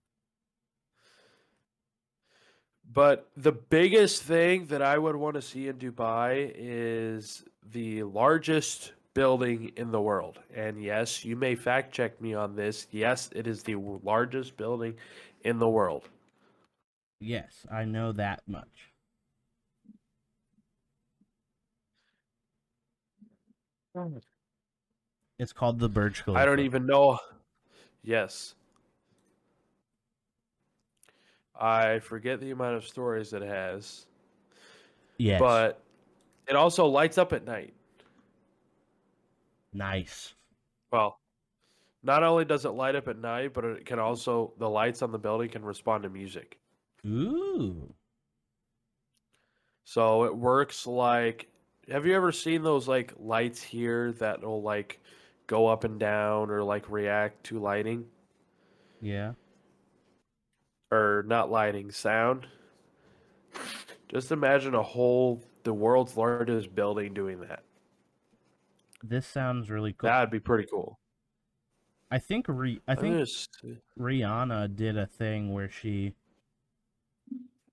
Speaker 2: But the biggest thing that I would want to see in Dubai is the largest building in the world. And yes, you may fact check me on this. Yes, it is the largest building in the world.
Speaker 1: Yes, I know that much. It's called the Burj
Speaker 2: I don't
Speaker 1: Khalifa.
Speaker 2: even know. Yes. I forget the amount of stories it has,
Speaker 1: Yes.
Speaker 2: but it also lights up at night.
Speaker 1: Nice.
Speaker 2: Well, not only does it light up at night, but it can also, the lights on the building can respond to music.
Speaker 1: Ooh.
Speaker 2: So it works like, have you ever seen those like lights here that will like go up and down or like react to lighting
Speaker 1: Yeah.
Speaker 2: or not lighting, sound? Just imagine the world's largest building doing that.
Speaker 1: This sounds really cool.
Speaker 2: That'd be pretty cool.
Speaker 1: I think I
Speaker 2: I'm
Speaker 1: think
Speaker 2: gonna s-
Speaker 1: Rihanna did a thing where she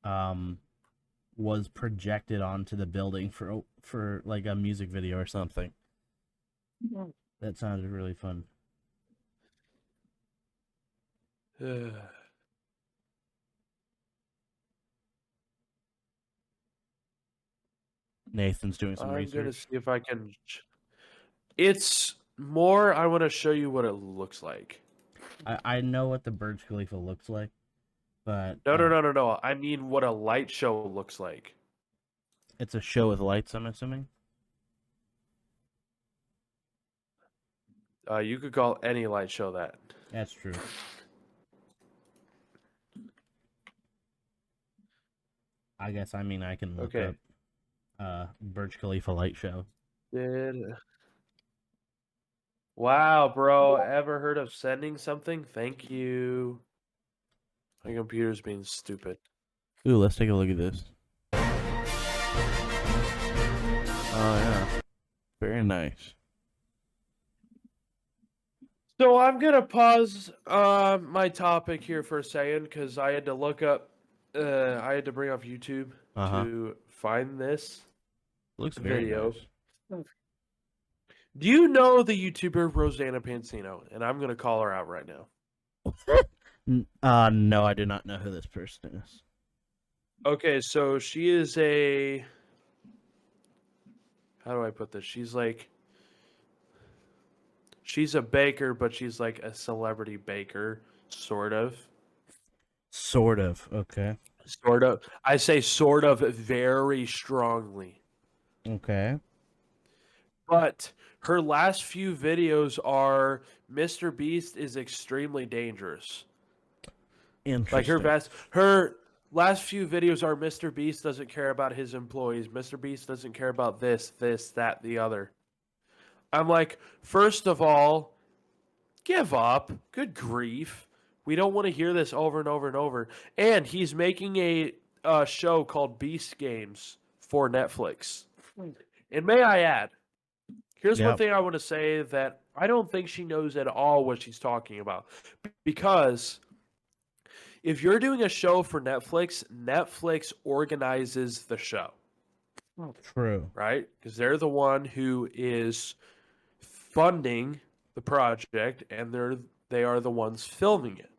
Speaker 1: um was projected onto the building for like a music video or something. That sounded really fun. Nathan's doing some
Speaker 2: I'm gonna
Speaker 1: research.
Speaker 2: see if I can. It's more. I want to show you what it looks like.
Speaker 1: I know what the Burj Khalifa looks like, but
Speaker 2: No. I mean what a light show looks like.
Speaker 1: it's a show with lights, I'm assuming.
Speaker 2: You could call any light show that.
Speaker 1: That's true. I guess I can look
Speaker 2: Okay.
Speaker 1: up Burj Khalifa light show.
Speaker 2: Wow, bro. Ever heard of sending something? Thank you. My computer's being stupid.
Speaker 1: Ooh, let's take a look at this. Oh yeah, very nice.
Speaker 2: So I'm gonna pause my topic here for a second because I had to look up. I had to bring up YouTube to find this
Speaker 1: Looks very
Speaker 2: video.
Speaker 1: nice.
Speaker 2: Do you know the YouTuber Rosanna Pansino? And I'm gonna call her out right now.
Speaker 1: No, I do not know who this person is.
Speaker 2: Okay, so she is a. How do I put this? She's a baker, but she's like a celebrity baker, sort of.
Speaker 1: Sort of. Okay.
Speaker 2: Sort of. I say sort of very strongly.
Speaker 1: Okay.
Speaker 2: But her last few videos are Mr. Beast is extremely dangerous.
Speaker 1: Interesting.
Speaker 2: Like her last few videos are Mr. Beast doesn't care about his employees. Mr. Beast doesn't care about this, that, the other. I'm like, first of all, give up. Good grief. We don't want to hear this over and over and over. And he's making a show called Beast Games for Netflix. And may I add, here's one thing I want to say that I don't think she knows at all what she's talking about. Because if you're doing a show for Netflix, Netflix organizes the show.
Speaker 1: True.
Speaker 2: Right? Because they're the one who is funding the project and they are the ones filming it.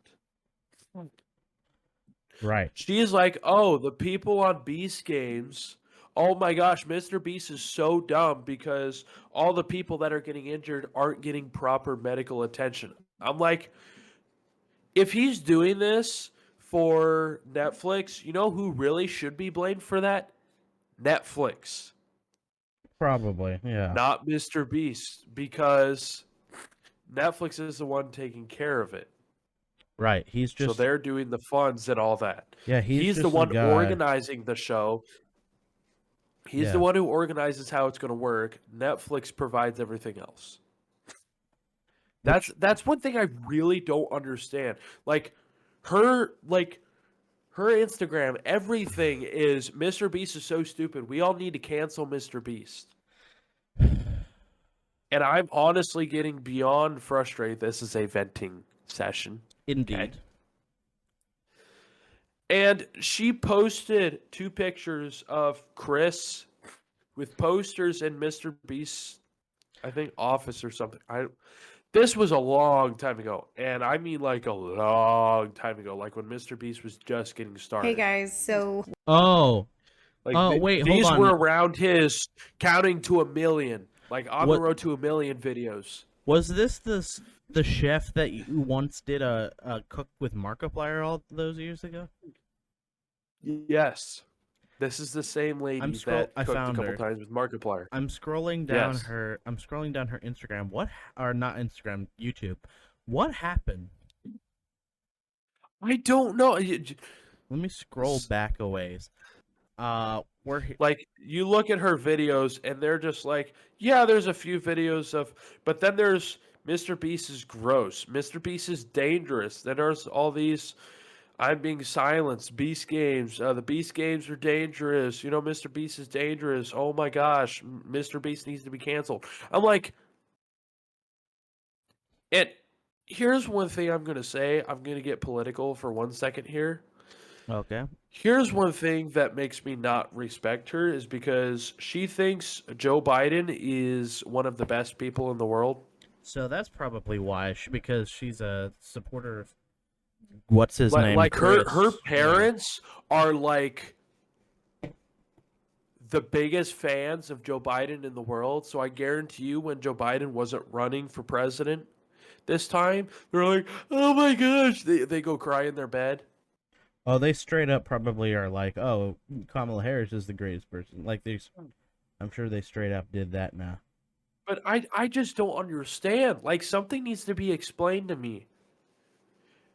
Speaker 1: Right.
Speaker 2: She's like, oh, the people on Beast Games, oh my gosh, Mr. Beast is so dumb because all the people that are getting injured aren't getting proper medical attention. I'm like, if he's doing this for Netflix, you know who really should be blamed for that? Netflix.
Speaker 1: Probably, yeah.
Speaker 2: Not Mr. Beast, because Netflix is the one taking care of it.
Speaker 1: Right. He's just.
Speaker 2: So they're doing the funds and all that.
Speaker 1: Yeah,
Speaker 2: he's
Speaker 1: just
Speaker 2: the one
Speaker 1: guy.
Speaker 2: organizing the show. He's the one who organizes how it's going to work. Netflix provides everything else. That's one thing I really don't understand. Like her Instagram, everything is Mr. Beast is so stupid. We all need to cancel Mr. Beast. And I'm honestly getting beyond frustrated. This is a venting session.
Speaker 1: Indeed.
Speaker 2: Okay? And she posted 2 pictures of Chris with posters in Mr. Beast's, I think, office or something. This was a long time ago. And I mean like a long time ago. Like when Mr. Beast was just getting started.
Speaker 4: Hey guys, so...
Speaker 1: Oh.
Speaker 2: Like
Speaker 1: wait,
Speaker 2: these
Speaker 1: hold on.
Speaker 2: were around his counting to 1 million. Like on the road to 1 million videos.
Speaker 1: Was this the chef that you once did a cook with Markiplier all those years ago?
Speaker 2: Yes. This is the same lady that
Speaker 1: I
Speaker 2: cooked
Speaker 1: found
Speaker 2: a couple
Speaker 1: her.
Speaker 2: times with Markiplier.
Speaker 1: I'm scrolling down I'm scrolling down her Instagram. Not Instagram, YouTube. What happened?
Speaker 2: I don't know.
Speaker 1: Let me scroll back a ways.
Speaker 2: Like you look at her videos and they're just like, yeah, there's a few videos of, but then there's Mr. Beast is gross. Mr. Beast is dangerous. Then there's all these, I'm being silenced. Beast games. The Beast games are dangerous. You know, Mr. Beast is dangerous. Oh my gosh, Mr. Beast needs to be canceled. I'm like, and here's one thing I'm gonna say. I'm gonna get political for 1 second here.
Speaker 1: Okay.
Speaker 2: Here's one thing that makes me not respect her is because she thinks Joe Biden is one of the best people in the world.
Speaker 1: So that's probably why, because she's a supporter of what's his name?
Speaker 2: Like
Speaker 1: Chris.
Speaker 2: her parents are like the biggest fans of Joe Biden in the world. So I guarantee you, when Joe Biden wasn't running for president this time, they're like, "Oh my gosh!" They go cry in their bed.
Speaker 1: Oh, they straight up probably are like, "Oh, Kamala Harris is the greatest person." Like I'm sure they straight up did that now.
Speaker 2: But I just don't understand. Like, something needs to be explained to me.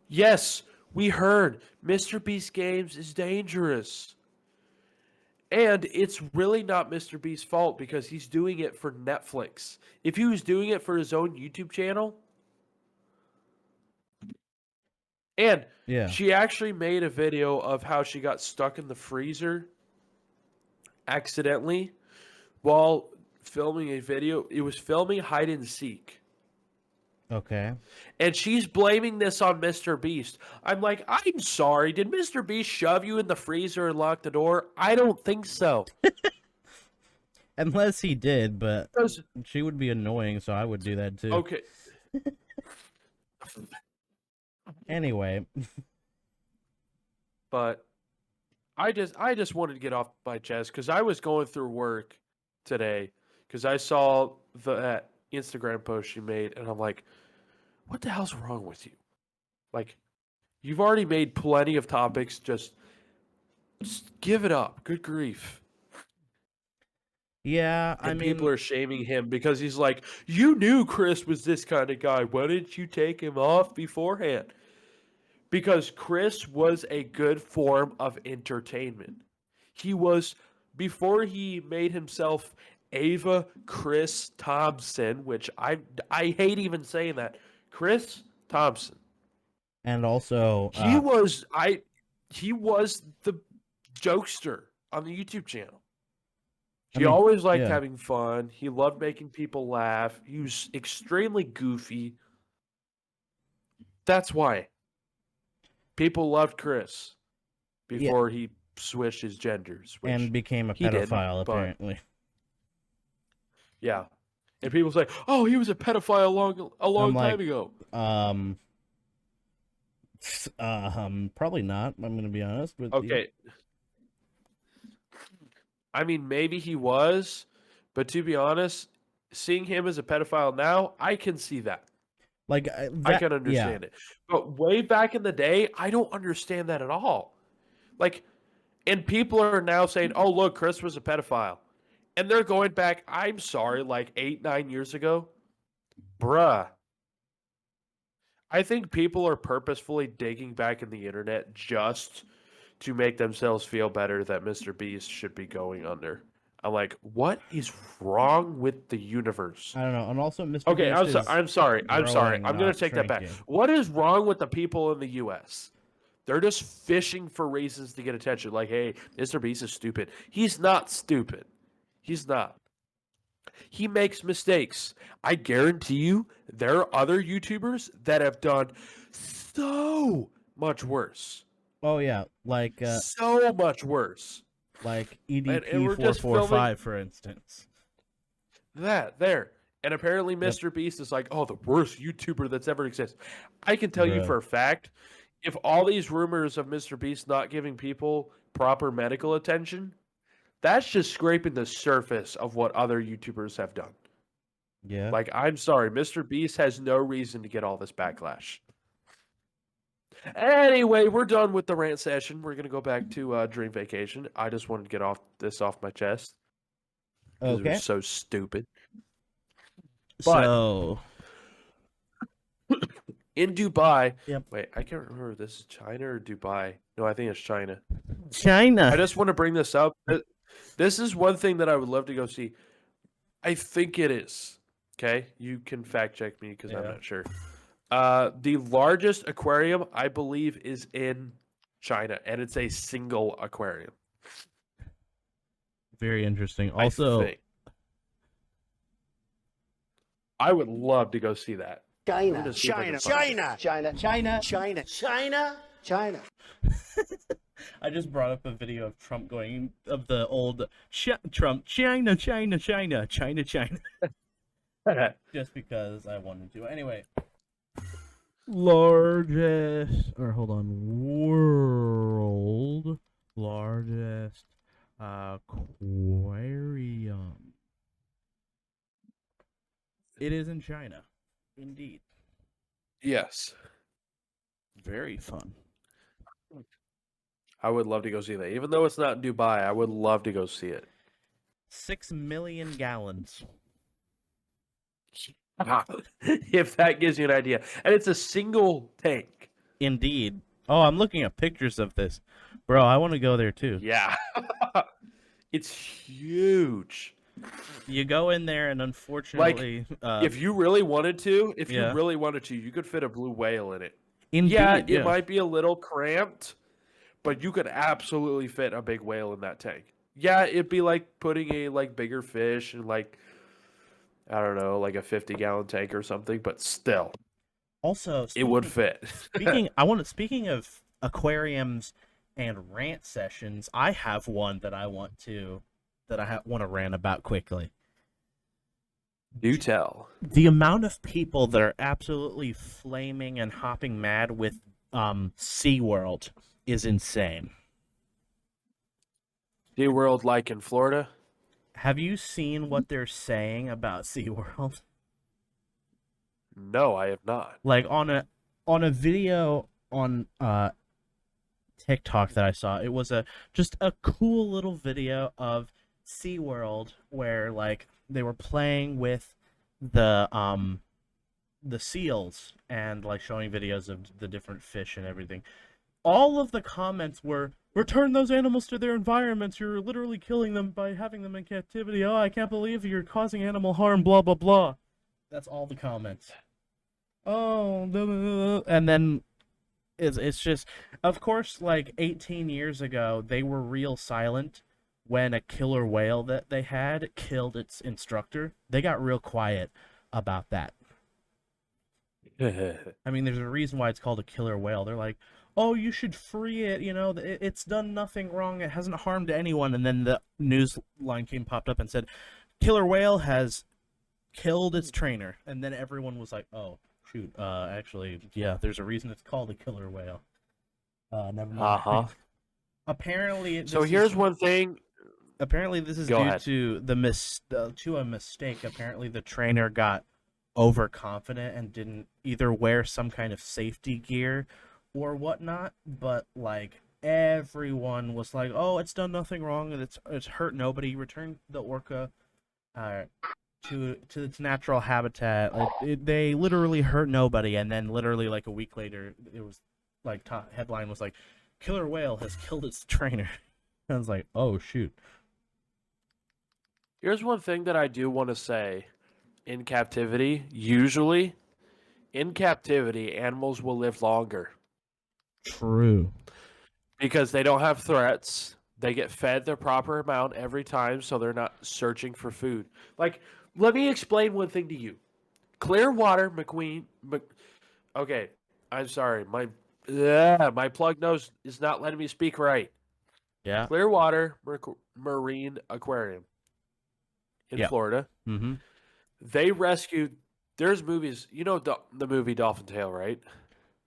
Speaker 2: Yes, we heard Mr. Beast Games is dangerous. And it's really not Mr. Beast's fault because he's doing it for Netflix. If he was doing it for his own YouTube channel, and
Speaker 1: Yeah.
Speaker 2: she actually made a video of how she got stuck in the freezer accidentally while filming a video. It was filming hide and seek.
Speaker 1: Okay.
Speaker 2: And she's blaming this on Mr. Beast. I'm like, I'm sorry. Did Mr. Beast shove you in the freezer and lock the door? I don't think so.
Speaker 1: Unless he did, but
Speaker 2: Because-
Speaker 1: she would be annoying, so I would do that too.
Speaker 2: Okay.
Speaker 1: Anyway,
Speaker 2: But I just wanted to get off my chest because I was going through work today because I saw that Instagram post she made, and I'm like, what the hell's wrong with you? Like, you've already made plenty of topics. Just give it up. Good grief.
Speaker 1: yeah, I
Speaker 2: And
Speaker 1: mean,
Speaker 2: people are shaming him because he's like, you knew Chris was this kind of guy. Why didn't you take him off beforehand? Because Chris was a good form of entertainment. He was, before he made himself Ava Chris Thompson, which I hate even saying that. Chris Thompson.
Speaker 1: and also,
Speaker 2: He was the jokester on the YouTube channel.
Speaker 1: I
Speaker 2: He
Speaker 1: mean,
Speaker 2: always liked
Speaker 1: yeah.
Speaker 2: having fun. He loved making people laugh. He was extremely goofy. That's why people loved Chris before he switched his genders. Which
Speaker 1: and became a
Speaker 2: he didn't,
Speaker 1: pedophile
Speaker 2: but-
Speaker 1: apparently.
Speaker 2: yeah, and people say, "Oh, he was a pedophile a long
Speaker 1: like,
Speaker 2: time ago."
Speaker 1: Probably not. I'm gonna be honest with you.
Speaker 2: Okay. I mean, maybe he was, but to be honest, seeing him as a pedophile now, I can see that.
Speaker 1: Like
Speaker 2: I can understand it. But way back in the day, I don't understand that at all. Like, and people are now saying, oh, look, Chris was a pedophile. And they're going back, I'm sorry, like 8-9 years ago. Bruh. I think people are purposefully digging back in the internet just to make themselves feel better that Mr. Beast should be going under. I'm like, what is wrong with the universe?
Speaker 1: I don't know. And also, Mr.
Speaker 2: Okay,
Speaker 1: Beast
Speaker 2: I'm sorry. I'm sorry.
Speaker 1: growing,
Speaker 2: I'm going
Speaker 1: not
Speaker 2: to take that back.
Speaker 1: shrinking.
Speaker 2: What is wrong with the people in the U.S.? They're just fishing for reasons to get attention. Like, hey, Mr. Beast is stupid. He's not stupid. He's not. He makes mistakes. I guarantee you there are other YouTubers that have done so much worse.
Speaker 1: Oh yeah, like
Speaker 2: So much worse.
Speaker 1: EDP
Speaker 2: we're just
Speaker 1: 445, for instance.
Speaker 2: There. And apparently Mr. Beast is like, oh, the worst YouTuber that's ever existed. I can tell you
Speaker 1: Bruh.
Speaker 2: for a fact, if all these rumors of Mr. Beast not giving people proper medical attention, that's just scraping the surface of what other YouTubers have done.
Speaker 1: Yeah.
Speaker 2: Like, I'm sorry, Mr. Beast has no reason to get all this backlash. Anyway, we're done with the rant session. We're going to go back to Dream Vacation. I just wanted to get this off my chest. 'Cause It
Speaker 1: Okay.
Speaker 2: was so stupid.
Speaker 1: So
Speaker 2: In Dubai.
Speaker 1: Yep.
Speaker 2: Wait, I can't remember if this is China or Dubai. No, I think it's China. I
Speaker 1: China.
Speaker 2: just want to bring this up. This is one thing that I would love to go see. I think it is. Okay, you can fact check me because I'm
Speaker 1: Yeah.
Speaker 2: not sure. The largest aquarium, I believe, is in China, and it's a single aquarium.
Speaker 1: Very interesting.
Speaker 2: I
Speaker 1: Also,
Speaker 2: think. I would love to go see that. I'm
Speaker 4: China,
Speaker 2: gonna see if I can find it.
Speaker 4: China.
Speaker 1: I just brought up a video of Trump going of the old Trump China, China, China, China, China, just because I wanted to. Anyway, largest or hold on, world largest Aquarium. It is in China. Indeed.
Speaker 2: Yes.
Speaker 1: Very fun.
Speaker 2: I would love to go see that. Even though it's not in Dubai, I would love to go see it.
Speaker 1: 6 million gallons.
Speaker 2: If that gives you an idea. And it's a single tank.
Speaker 1: Indeed. Oh, I'm looking at pictures of this. Bro, I want to go there too.
Speaker 2: Yeah. It's huge.
Speaker 1: You go in there and unfortunately
Speaker 2: If you really wanted to,
Speaker 1: yeah.
Speaker 2: you could fit a blue whale in it.
Speaker 1: Indeed,
Speaker 2: Yeah,
Speaker 1: yeah.
Speaker 2: it might be a little cramped, but you could absolutely fit a big whale in that tank. Yeah, it'd be like putting a bigger fish in I don't know, like a 50-gallon tank or something, but still,
Speaker 1: Also,
Speaker 2: it would fit.
Speaker 1: speaking of aquariums and rant sessions, I have one that I want to rant about quickly.
Speaker 2: Do tell.
Speaker 1: The amount of people that are absolutely flaming and hopping mad with SeaWorld is insane.
Speaker 2: SeaWorld like in Florida?
Speaker 1: Have you seen what they're saying about SeaWorld?
Speaker 2: No, I have not.
Speaker 1: Like on a video on TikTok that I saw, it was just a cool little video of SeaWorld where like they were playing with the seals and like showing videos of the different fish and everything. All of the comments were, return those animals to their environments. You're literally killing them by having them in captivity. Oh, I can't believe you're causing animal harm, blah, blah, blah. That's all the comments. Oh, blah, blah, blah. And then it's just, of course, like 18 years ago, they were real silent when a killer whale that they had killed its instructor. They got real quiet about that. I mean, there's a reason why it's called a killer whale. They're like, oh, you should free it. You know, it's done nothing wrong. It hasn't harmed anyone. And then the news line popped up and said, killer whale has killed its trainer. And then everyone was like, oh, shoot. Actually, yeah, there's a reason it's called a killer whale. Never mind.
Speaker 2: Uh-huh.
Speaker 1: Apparently,
Speaker 2: So here's one thing.
Speaker 1: Apparently, this is
Speaker 2: Go
Speaker 1: due
Speaker 2: ahead.
Speaker 1: to a mistake. Apparently, the trainer got overconfident and didn't either wear some kind of safety gear or whatnot. But like everyone was like, "Oh, it's done nothing wrong and it's hurt nobody. Return the orca to its natural habitat." Like they literally hurt nobody, and then literally like a week later, it was like headline was like, "Killer whale has killed its trainer." I was like, "Oh shoot."
Speaker 2: Here's one thing that I do want to say. In captivity, usually, in captivity, animals will live longer
Speaker 1: True.
Speaker 2: because they don't have threats. They get fed the proper amount every time, so they're not searching for food. Like, let me explain one thing to you. Clearwater, okay, I'm sorry. My plug nose is not letting me speak right.
Speaker 1: Yeah.
Speaker 2: Clearwater Marine Aquarium in
Speaker 1: Yeah.
Speaker 2: Florida.
Speaker 1: Mm-hmm.
Speaker 2: They rescued. There's movies. You know the movie Dolphin Tale, right?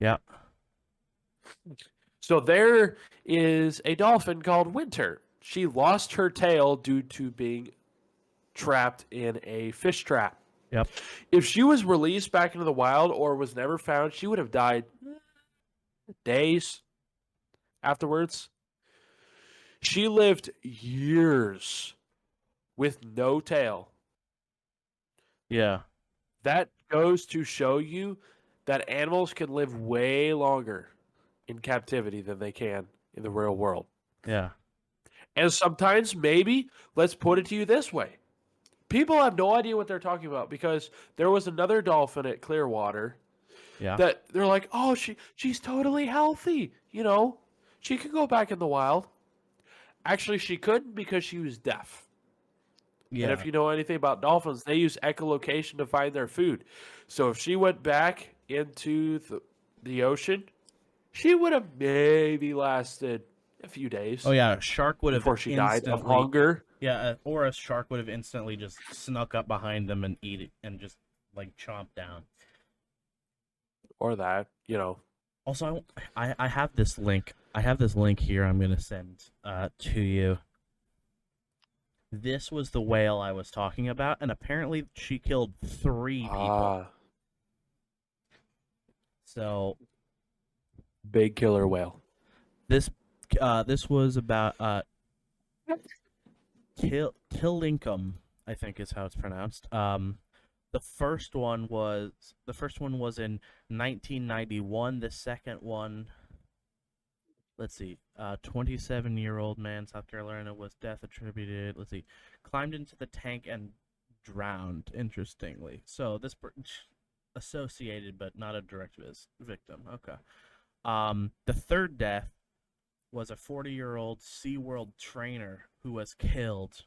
Speaker 1: Yeah.
Speaker 2: So there is a dolphin called Winter. She lost her tail due to being trapped in a fish trap.
Speaker 1: Yep.
Speaker 2: If she was released back into the wild or was never found, she would have died days afterwards. She lived years with no tail.
Speaker 1: Yeah.
Speaker 2: That goes to show you that animals can live way longer in captivity than they can in the real world.
Speaker 1: Yeah.
Speaker 2: And sometimes, maybe, let's put it to you this way. People have no idea what they're talking about because there was another dolphin at Clearwater
Speaker 1: Yeah.
Speaker 2: that they're like, oh, she's totally healthy. You know, she could go back in the wild. Actually, she couldn't because she was deaf.
Speaker 1: Yeah.
Speaker 2: And if you know anything about dolphins, they use echolocation to find their food. So if she went back into the ocean, she would have maybe lasted a few days.
Speaker 1: Oh yeah, a shark would have
Speaker 2: before she died of
Speaker 1: instantly.
Speaker 2: hunger.
Speaker 1: Yeah, or a shark would have instantly just snuck up behind them and eat it and just like chomp down.
Speaker 2: Or that, you know.
Speaker 1: Also, I have this link. I have this link here. I'm gonna send to you. This was the whale I was talking about, and apparently she killed 3 people.
Speaker 2: Ah,
Speaker 1: So
Speaker 2: big killer whale.
Speaker 1: this this was about Tillingham, I think is how it's pronounced. The first one was in 1991. The second one, let's see, 27-year-old man, South Carolina, was death attributed. Let's see, climbed into the tank and drowned. Interestingly, so this associated but not a direct victim. Okay. The third death was a 40-year-old SeaWorld trainer who was killed.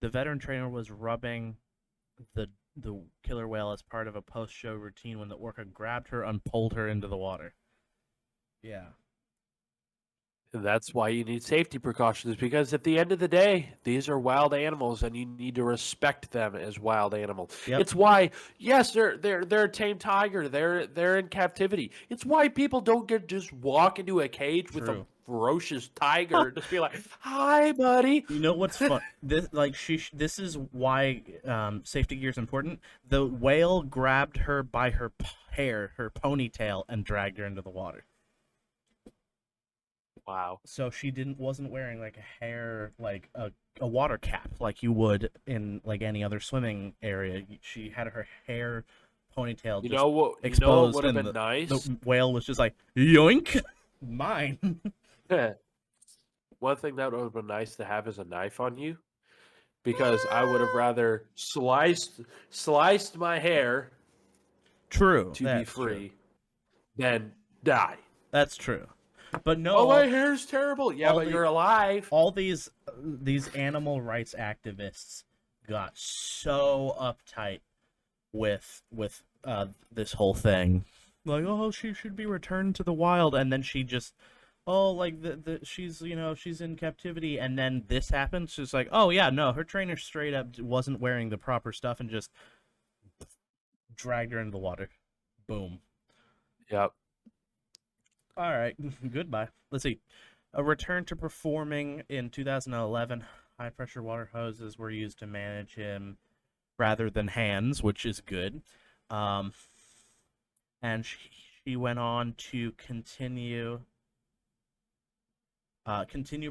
Speaker 1: The veteran trainer was rubbing the killer whale as part of a post-show routine when the orca grabbed her and pulled her into the water. Yeah.
Speaker 2: And that's why you need safety precautions, because at the end of the day, these are wild animals and you need to respect them as wild animals.
Speaker 1: Yep.
Speaker 2: It's why, yes, they're a tame tiger. They're in captivity. It's why people don't just walk into a cage with a
Speaker 1: True.
Speaker 2: ferocious tiger and just be like, "Hi, buddy."
Speaker 1: You know what's fun? This is why safety gear is important. The whale grabbed her by her hair, her ponytail, and dragged her into the water.
Speaker 2: Wow.
Speaker 1: So she wasn't wearing like a hair, like a water cap like you would in like any other swimming area. She had her hair ponytail
Speaker 2: You
Speaker 1: just
Speaker 2: know what? You know what
Speaker 1: exposed,
Speaker 2: would have
Speaker 1: and
Speaker 2: been nice?
Speaker 1: the whale was just like, yoink, mine.
Speaker 2: One thing that would have been nice to have is a knife on you, because I would have rather sliced my hair
Speaker 1: True.
Speaker 2: to be
Speaker 1: That's
Speaker 2: free
Speaker 1: true.
Speaker 2: than die.
Speaker 1: That's true. But no,
Speaker 2: Oh, my hair's terrible. Yeah, but you're alive.
Speaker 1: all these animal rights activists got so uptight with this whole thing, like, oh, she should be returned to the wild, and then she just, oh, like she's, she's in captivity, and then this happens. She's like, oh yeah, no, her trainer straight up wasn't wearing the proper stuff and just dragged her into the water. Boom.
Speaker 2: Yep.
Speaker 1: All right, goodbye. Let's see. A return to performing in 2011. High pressure water hoses were used to manage him rather than hands, which is good. Um, and she went on to continue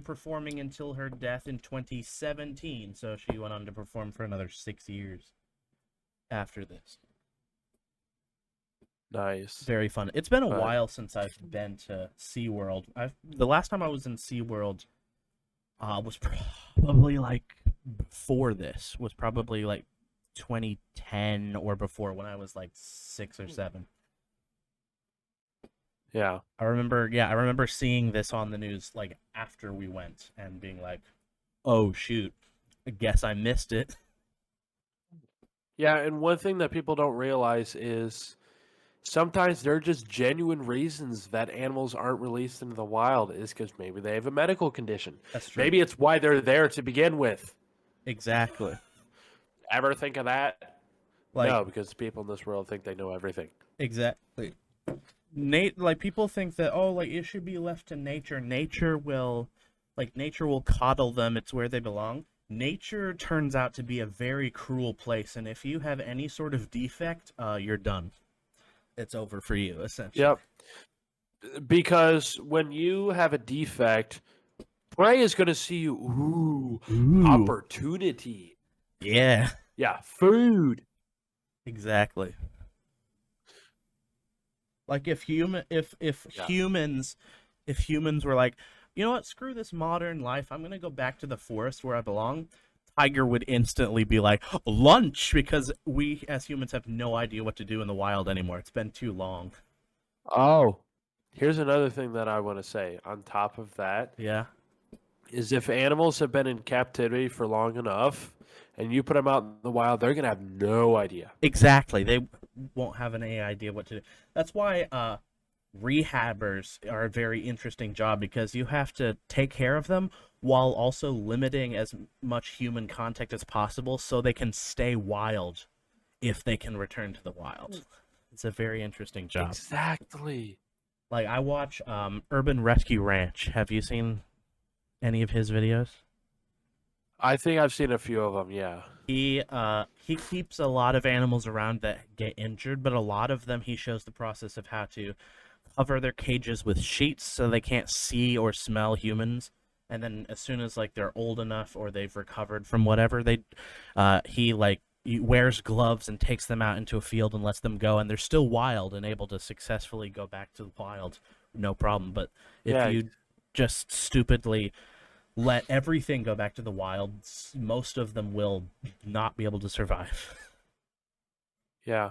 Speaker 1: performing until her death in 2017. So she went on to perform for another 6 years after this.
Speaker 2: Nice.
Speaker 1: Very fun. It's been a
Speaker 2: But-
Speaker 1: while since I've been to SeaWorld. The last time I was in SeaWorld was probably like before this. Was probably like 2010 or before, when I was like 6 or 7.
Speaker 2: Yeah.
Speaker 1: I remember seeing this on the news like after we went and being like, "Oh shoot. I guess I missed it."
Speaker 2: Yeah, and one thing that people don't realize is sometimes there are just genuine reasons that animals aren't released into the wild, is because maybe they have a medical condition.
Speaker 1: That's true.
Speaker 2: Maybe it's why they're there to begin with.
Speaker 1: Exactly.
Speaker 2: Ever think of that?
Speaker 1: Like,
Speaker 2: No, because people in this world think they know everything.
Speaker 1: exactly. Like, people think that, oh, like, it should be left to nature. Nature will coddle them. It's where they belong. Nature turns out to be a very cruel place, and if you have any sort of defect, you're done. It's over for you, essentially.
Speaker 2: Yep. Because when you have a defect, prey is going to see you. Ooh, opportunity.
Speaker 1: Yeah,
Speaker 2: Yeah, food.
Speaker 1: exactly. Like, if
Speaker 2: Yeah.
Speaker 1: humans were like, you know what, screw this modern life, I'm gonna go back to the forest where I belong, Tiger would instantly be like, lunch, because we as humans have no idea what to do in the wild anymore. It's been too long.
Speaker 2: Oh, here's another thing that I want to say on top of that
Speaker 1: Yeah.
Speaker 2: is if animals have been in captivity for long enough and you put them out in the wild, they're going to have no idea.
Speaker 1: Exactly. They won't have any idea what to do. That's why rehabbers are a very interesting job, because you have to take care of them while also limiting as much human contact as possible so they can stay wild if they can return to the wild. It's a very interesting job.
Speaker 2: Exactly.
Speaker 1: Like, I watch Urban Rescue Ranch. Have you seen any of his videos?
Speaker 2: I think I've seen a few of them. Yeah.
Speaker 1: He keeps a lot of animals around that get injured, but a lot of them he shows the process of how to cover their cages with sheets so they can't see or smell humans. And then as soon as like they're old enough or they've recovered from whatever he wears gloves and takes them out into a field and lets them go, and they're still wild and able to successfully go back to the wild, no problem. But if
Speaker 2: Yeah.
Speaker 1: you just stupidly let everything go back to the wilds, most of them will not be able to survive.
Speaker 2: Yeah.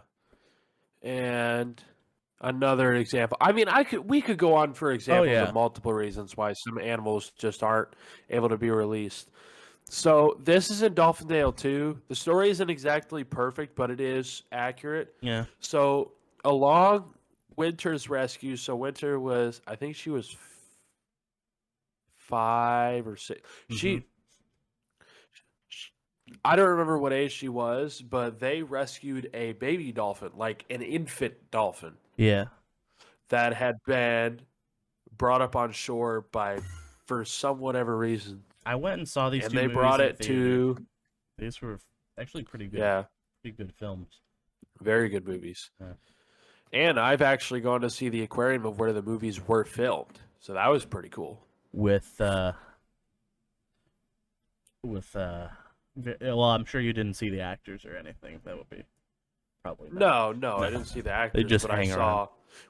Speaker 2: And another example. I mean, we could go on for examples
Speaker 1: yeah.
Speaker 2: of multiple reasons why some animals just aren't able to be released. So this is in Dolphindale 2. The story isn't exactly perfect, but it is accurate.
Speaker 1: Yeah.
Speaker 2: So along Winter's rescue, so Winter was, I think she was 5 or 6.
Speaker 1: Mhm.
Speaker 2: I don't remember what age she was, but they rescued a baby dolphin, like an infant dolphin,
Speaker 1: Yeah.
Speaker 2: that had been brought up on shore for some whatever reason.
Speaker 1: I went and saw these
Speaker 2: And
Speaker 1: two
Speaker 2: they
Speaker 1: movies
Speaker 2: brought
Speaker 1: in
Speaker 2: it
Speaker 1: theater.
Speaker 2: to,
Speaker 1: These were actually pretty good.
Speaker 2: yeah,
Speaker 1: Pretty good films.
Speaker 2: very good movies.
Speaker 1: Yeah.
Speaker 2: And I've actually gone to see the aquarium of where the movies were filmed. So that was pretty cool.
Speaker 1: Well, I'm sure you didn't see the actors or anything. That would be probably not.
Speaker 2: No, I didn't see the actors,
Speaker 1: just
Speaker 2: but I
Speaker 1: hang
Speaker 2: saw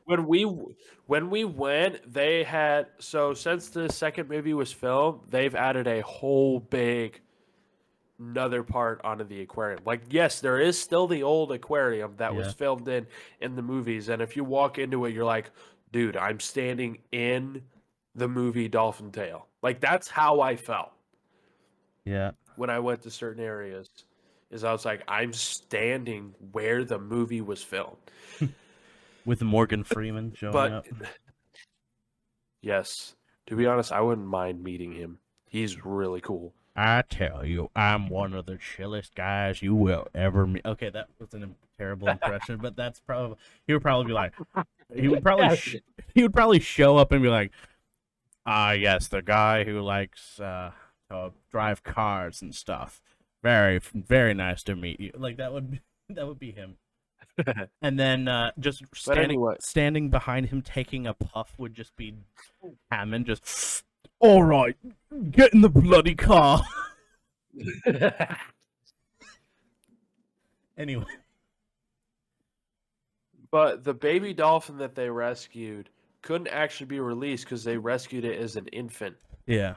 Speaker 1: around.
Speaker 2: when we went, they had, so since the second movie was filmed, they've added a whole big another part onto the aquarium. Like, yes, there is still the old aquarium that was
Speaker 1: Yeah.
Speaker 2: filmed in the movies, and if you walk into it, you're like, dude, I'm standing in the movie Dolphin Tale. Like, that's how I felt
Speaker 1: Yeah.
Speaker 2: when I went to certain areas. Is I was like, I'm standing where the movie was filmed.
Speaker 1: With Morgan Freeman showing
Speaker 2: But
Speaker 1: up.
Speaker 2: yes, to be honest, I wouldn't mind meeting him. He's really cool.
Speaker 1: I tell you, I'm one of the chillest guys you will ever meet. Okay, that was a terrible impression, but that's probably he would probably be like, he would probably show up and be like, yes, the guy who likes to drive cars and stuff. Very, very nice to meet you. Like that would be him. And then just
Speaker 2: anyway.
Speaker 1: standing behind him taking a puff would just be Hammond. Just all right, get in the bloody car. Anyway,
Speaker 2: But the baby dolphin that they rescued couldn't actually be released because they rescued it as an infant.
Speaker 1: yeah,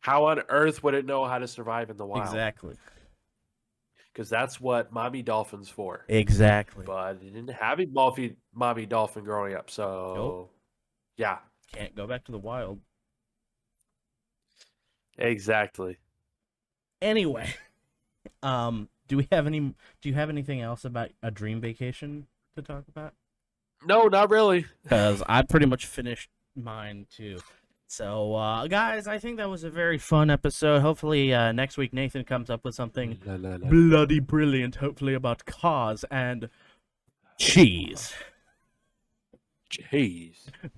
Speaker 2: How on earth would it know how to survive in the wild?
Speaker 1: exactly,
Speaker 2: Because that's what mommy dolphin's for.
Speaker 1: exactly.
Speaker 2: But it didn't have a mommy dolphin growing up, so
Speaker 1: Nope.
Speaker 2: yeah,
Speaker 1: Can't go back to the wild.
Speaker 2: exactly.
Speaker 1: Anyway, do you have anything else about a dream vacation to talk about?
Speaker 2: No, not really.
Speaker 1: Because I pretty much finished mine too. So, guys, I think that was a very fun episode. Hopefully, next week Nathan comes up with something bloody brilliant. Hopefully about cars and cheese.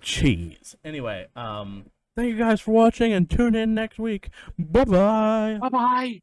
Speaker 1: Cheese. Anyway, thank you guys for watching and tune in next week. Bye bye.
Speaker 2: Bye bye.